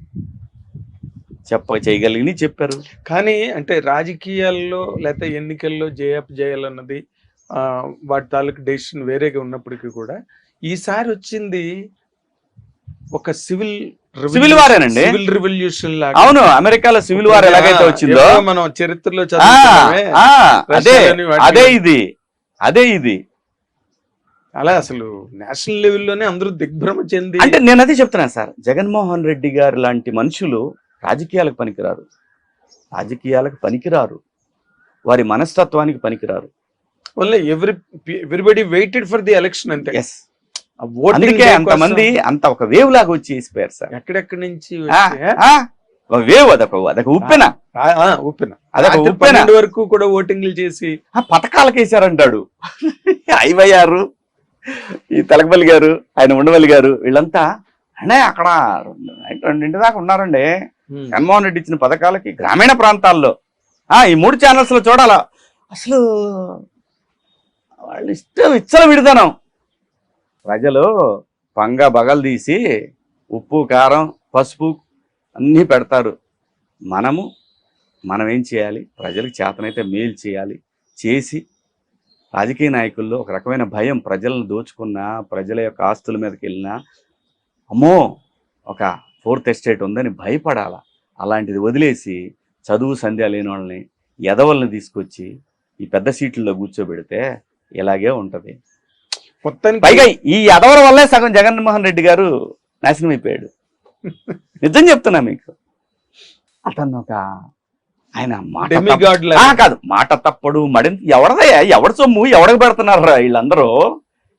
చేయగలిగి చెప్పారు. కానీ అంటే రాజకీయాల్లో లేకపోతే ఎన్నికల్లో జేఎఫ్ చేయాలన్నది వాటి తాలూకు డెసిషన్ వేరేగా ఉన్నప్పటికీ కూడా ఈసారి వచ్చింది ఒక సివిల్ వారేనండి. సివిల్ రెవల్యూషన్ లాగా. అవును, అమెరికాలో సివిల్ వార్ ఎలాగైతే వచ్చిందో మనం చరిత్రలో అదే ఇది అలా అసలు నేషనల్ లెవెల్లోనే అందరూ దిగ్భ్రమ చెంది. అంటే నేను అదే చెప్తున్నాను సార్, జగన్మోహన్ రెడ్డి గారు లాంటి మనుషులు రాజకీయాలకు పనికిరారు, వారి మనస్తత్వానికి పనికిరారు. Everybody waited for the election అంటే. అందుకే అంతమంది అంత ఒక వేవ్ లాగా వచ్చి వేసిపోయారు సార్. ఎక్కడెక్కడి నుంచి వేవ్, అదొక ఉప్పెన, అదొక ఉప్పెన వరకు కూడా ఓటింగ్లు చేసి పథకాలకు వేసారంటాడు. ఐవైఆర్, ఈ తెలకపల్లి గారు, ఆయన ఉండవల్లి గారు, వీళ్ళంతా అంటే అక్కడ 2 దాకా ఉన్నారండి. జగన్మోహన్ రెడ్డి ఇచ్చిన పథకాలకి గ్రామీణ ప్రాంతాల్లో ఈ 3 ఛానల్స్ లో చూడాలా. అసలు వాళ్ళు ఇచ్చల విడదనం. ప్రజలు బగలు తీసి ఉప్పు, కారం, పసుపు అన్నీ పెడతారు. మనం ఏం చేయాలి? ప్రజలకు చేతనైతే మేలు చేసి రాజకీయ నాయకుల్లో ఒక రకమైన భయం, ప్రజలను దోచుకున్నా, ప్రజల యొక్క ఆస్తుల మీదకి వెళ్ళినా, అమ్మో ఒక 4th ఎస్టేట్ ఉందని భయపడాల. అలాంటిది వదిలేసి చదువు సంధ్య లేని వాళ్ళని, ఎదవల్ని తీసుకొచ్చి ఈ పెద్ద సీట్లలో కూర్చోబెడితే ఇలాగే ఉంటది. పైగా ఈ ఎదవల వల్లే సగం జగన్మోహన్ రెడ్డి గారు నాశనం అయిపోయాడు. నిజం చెప్తున్నా మీకు. అతను ఆయన కాదు, మాట తప్పడు, మడింత ఎవరిదయ్యా? ఎవరి సొమ్ము ఎవరికి పెడుతున్నారా వీళ్ళందరూ?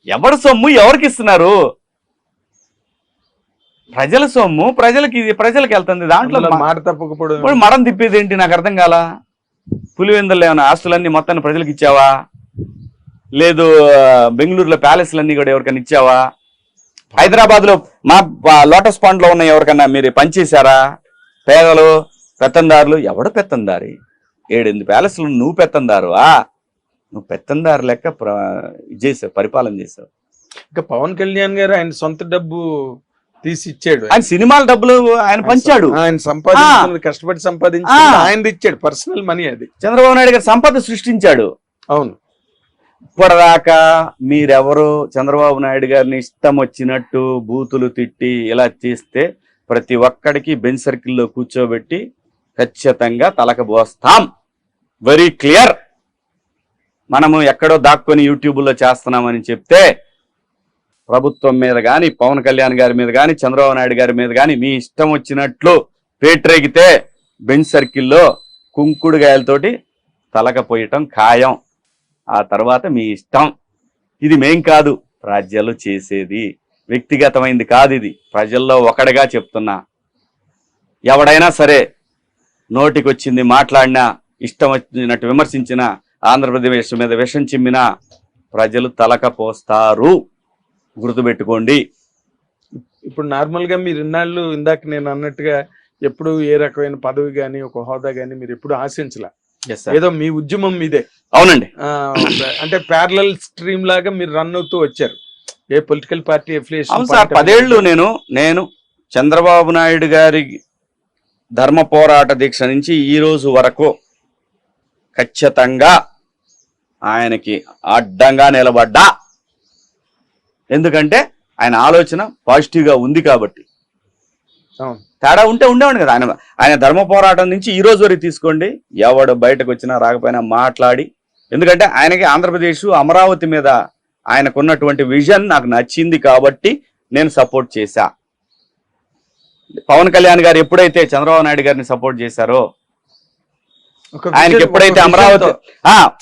ఎవరి సొమ్ము ఎవరికి ఇస్తున్నారు? ప్రజల సొమ్ము ప్రజలకి వెళ్తుంది. దాంట్లో మాట తప్పకపోవడం, మడం తిప్పేది ఏంటి? నాకు అర్థం కాల. పులివెందుల్లో ఏమైనా ఆస్తులన్నీ మొత్తాన్ని ప్రజలకు ఇచ్చావా? లేదు బెంగళూరులో ప్యాలెస్లన్నీ కూడా ఎవరికైనా ఇచ్చావా? హైదరాబాద్ లో మా లోటస్ పాండ్ లో ఉన్న ఎవరికన్నా మీరు పనిచేశారా? పేదలు, పెత్తందారులు, ఎవడు పెత్తందారి? 7-8 ప్యాలెస్లు నువ్వు పెత్తందారు. నువ్వు పెత్తందారు లెక్క చేసావు, పరిపాలన చేసావు. ఇంకా పవన్ కళ్యాణ్ గారు ఆయన సొంత డబ్బు తీసి ఇచ్చాడు. ఆయన సినిమాల డబ్బులు ఆయన పంచాడు. ఆయన సంపాదించి కష్టపడి సంపాదించి ఆయన ఇచ్చాడు. పర్సనల్ మనీ అది. చంద్రబాబు నాయుడు గారు సంపద సృష్టించాడు. అవును. ఇప్పటిదాకా మీరెవరు చంద్రబాబు నాయుడు గారిని ఇష్టం వచ్చినట్టు బూతులు తిట్టి ఇలా చేస్తే ప్రతి ఒక్కడికి బెంచ్ సర్కిల్లో కూర్చోబెట్టి ఖచ్చితంగా తలకబోస్తాం. Very clear. మనము ఎక్కడో దాక్కొని యూట్యూబ్లో చేస్తున్నామని చెప్తే ప్రభుత్వం మీద కానీ, పవన్ కళ్యాణ్ గారి మీద కానీ, చంద్రబాబు నాయుడు గారి మీద కానీ మీ ఇష్టం వచ్చినట్లు పేట్రేగితే బెంచ్ సర్కిల్లో కుంకుడుగాయలతోటి తలకపోయటం ఖాయం. ఆ తర్వాత మీ ఇష్టం. ఇది మేం కాదు, రాజ్యాలు చేసేది. వ్యక్తిగతమైంది కాదు ఇది. ప్రజల్లో ఒకటిగా చెప్తున్నా, ఎవడైనా సరే నోటికి వచ్చింది మాట్లాడినా, ఇష్టం వచ్చినట్టు విమర్శించినా, ఆంధ్రప్రదేశ్ మీద విషం చిమ్మినా ప్రజలు తలకపోస్తారు. గుర్తుపెట్టుకోండి. ఇప్పుడు నార్మల్గా మీరు ఇన్నాళ్ళు ఇందాక నేను అన్నట్టుగా ఎప్పుడు ఏ రకమైన పదవి కానీ ఒక హోదా కానీ మీరు ఎప్పుడు ఆశించలే. ఏదో మీ ఉద్యమం మీదే. అవునండి. అంటే ప్యారలల్ స్ట్రీమ్ లాగా మీరు రన్ అవుతూ వచ్చారు. ఏ పొలిటికల్ పార్టీ ఎఫిలియేషన్. 10 ఏళ్ళు నేను చంద్రబాబు నాయుడు గారి ధర్మ పోరాట దీక్ష నుంచి ఈ రోజు వరకు ఖచ్చితంగా ఆయనకి అడ్డంగా నిలబడ్డా. ఎందుకంటే ఆయన ఆలోచన పాజిటివ్గా ఉంది కాబట్టి. తేడా ఉంటే ఉండేవాడు కదా. ఆయన ధర్మ పోరాటం నుంచి ఈ రోజు వరకు తీసుకోండి, ఎవడు బయటకు వచ్చినా రాకపోయినా మాట్లాడి, ఎందుకంటే ఆయనకి ఆంధ్రప్రదేశ్, అమరావతి మీద ఆయనకున్నటువంటి విజన్ నాకు నచ్చింది కాబట్టి నేను సపోర్ట్ చేశా. పవన్ కళ్యాణ్ గారు ఎప్పుడైతే చంద్రబాబు నాయుడు గారిని సపోర్ట్ చేశారో ఆయనకి ఎప్పుడైతే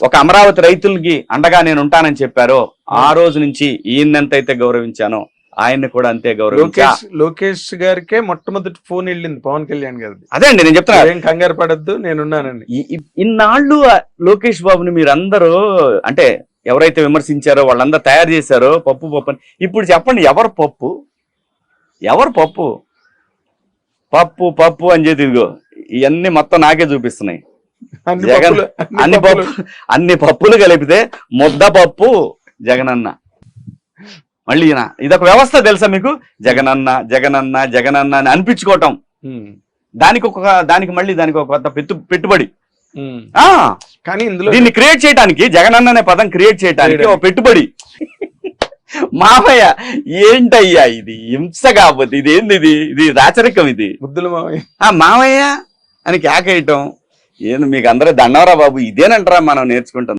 ఒక అమరావతి రైతులకి అండగా నేను ఉంటానని చెప్పారో ఆ రోజు నుంచి ఈయనంతైతే గౌరవించానో ఆయన్ని కూడా అంతే గౌరవించా. లోకేష్ గారికే మొట్టమొదటి ఫోన్ వెళ్ళింది పవన్ కళ్యాణ్ గారిది. అదే అండి నేను చెప్తున్నా, ఏం కంగారు పడద్దు నేనున్నానండి. ఇన్నాళ్ళు లోకేష్ బాబుని మీరందరూ అంటే ఎవరైతే విమర్శించారో వాళ్ళందరూ తయారు చేశారో పప్పు అని. ఇప్పుడు చెప్పండి, ఎవరు పప్పు అని చెప్పి ఇదిగో ఇవన్నీ మొత్తం నాకే చూపిస్తున్నాయి. జగన్ అన్ని పప్పులు కలిపితే ముద్ద పప్పు జగనన్న. మళ్ళీ ఇదొక వ్యవస్థ తెలుసా మీకు? జగనన్న అని అనిపించుకోవటం, దానికి మళ్ళీ ఒక కొత్త పెట్టుబడి. కానీ ఇందులో దీన్ని క్రియేట్ చేయడానికి, జగనన్న అనే పదం క్రియేట్ చేయడానికి ఒక పెట్టుబడి. మామయ్య ఏంటయ్యా ఇది హింస కాకపోతే ఇది ఏంది? ఇది రాచరికం. ఇది ముద్దులు మామయ్య అని కేకేయటం ఏంది? మీకు అందరూ దండవరా బాబు, ఇదేనంటారా మనం నేర్చుకుంటాం.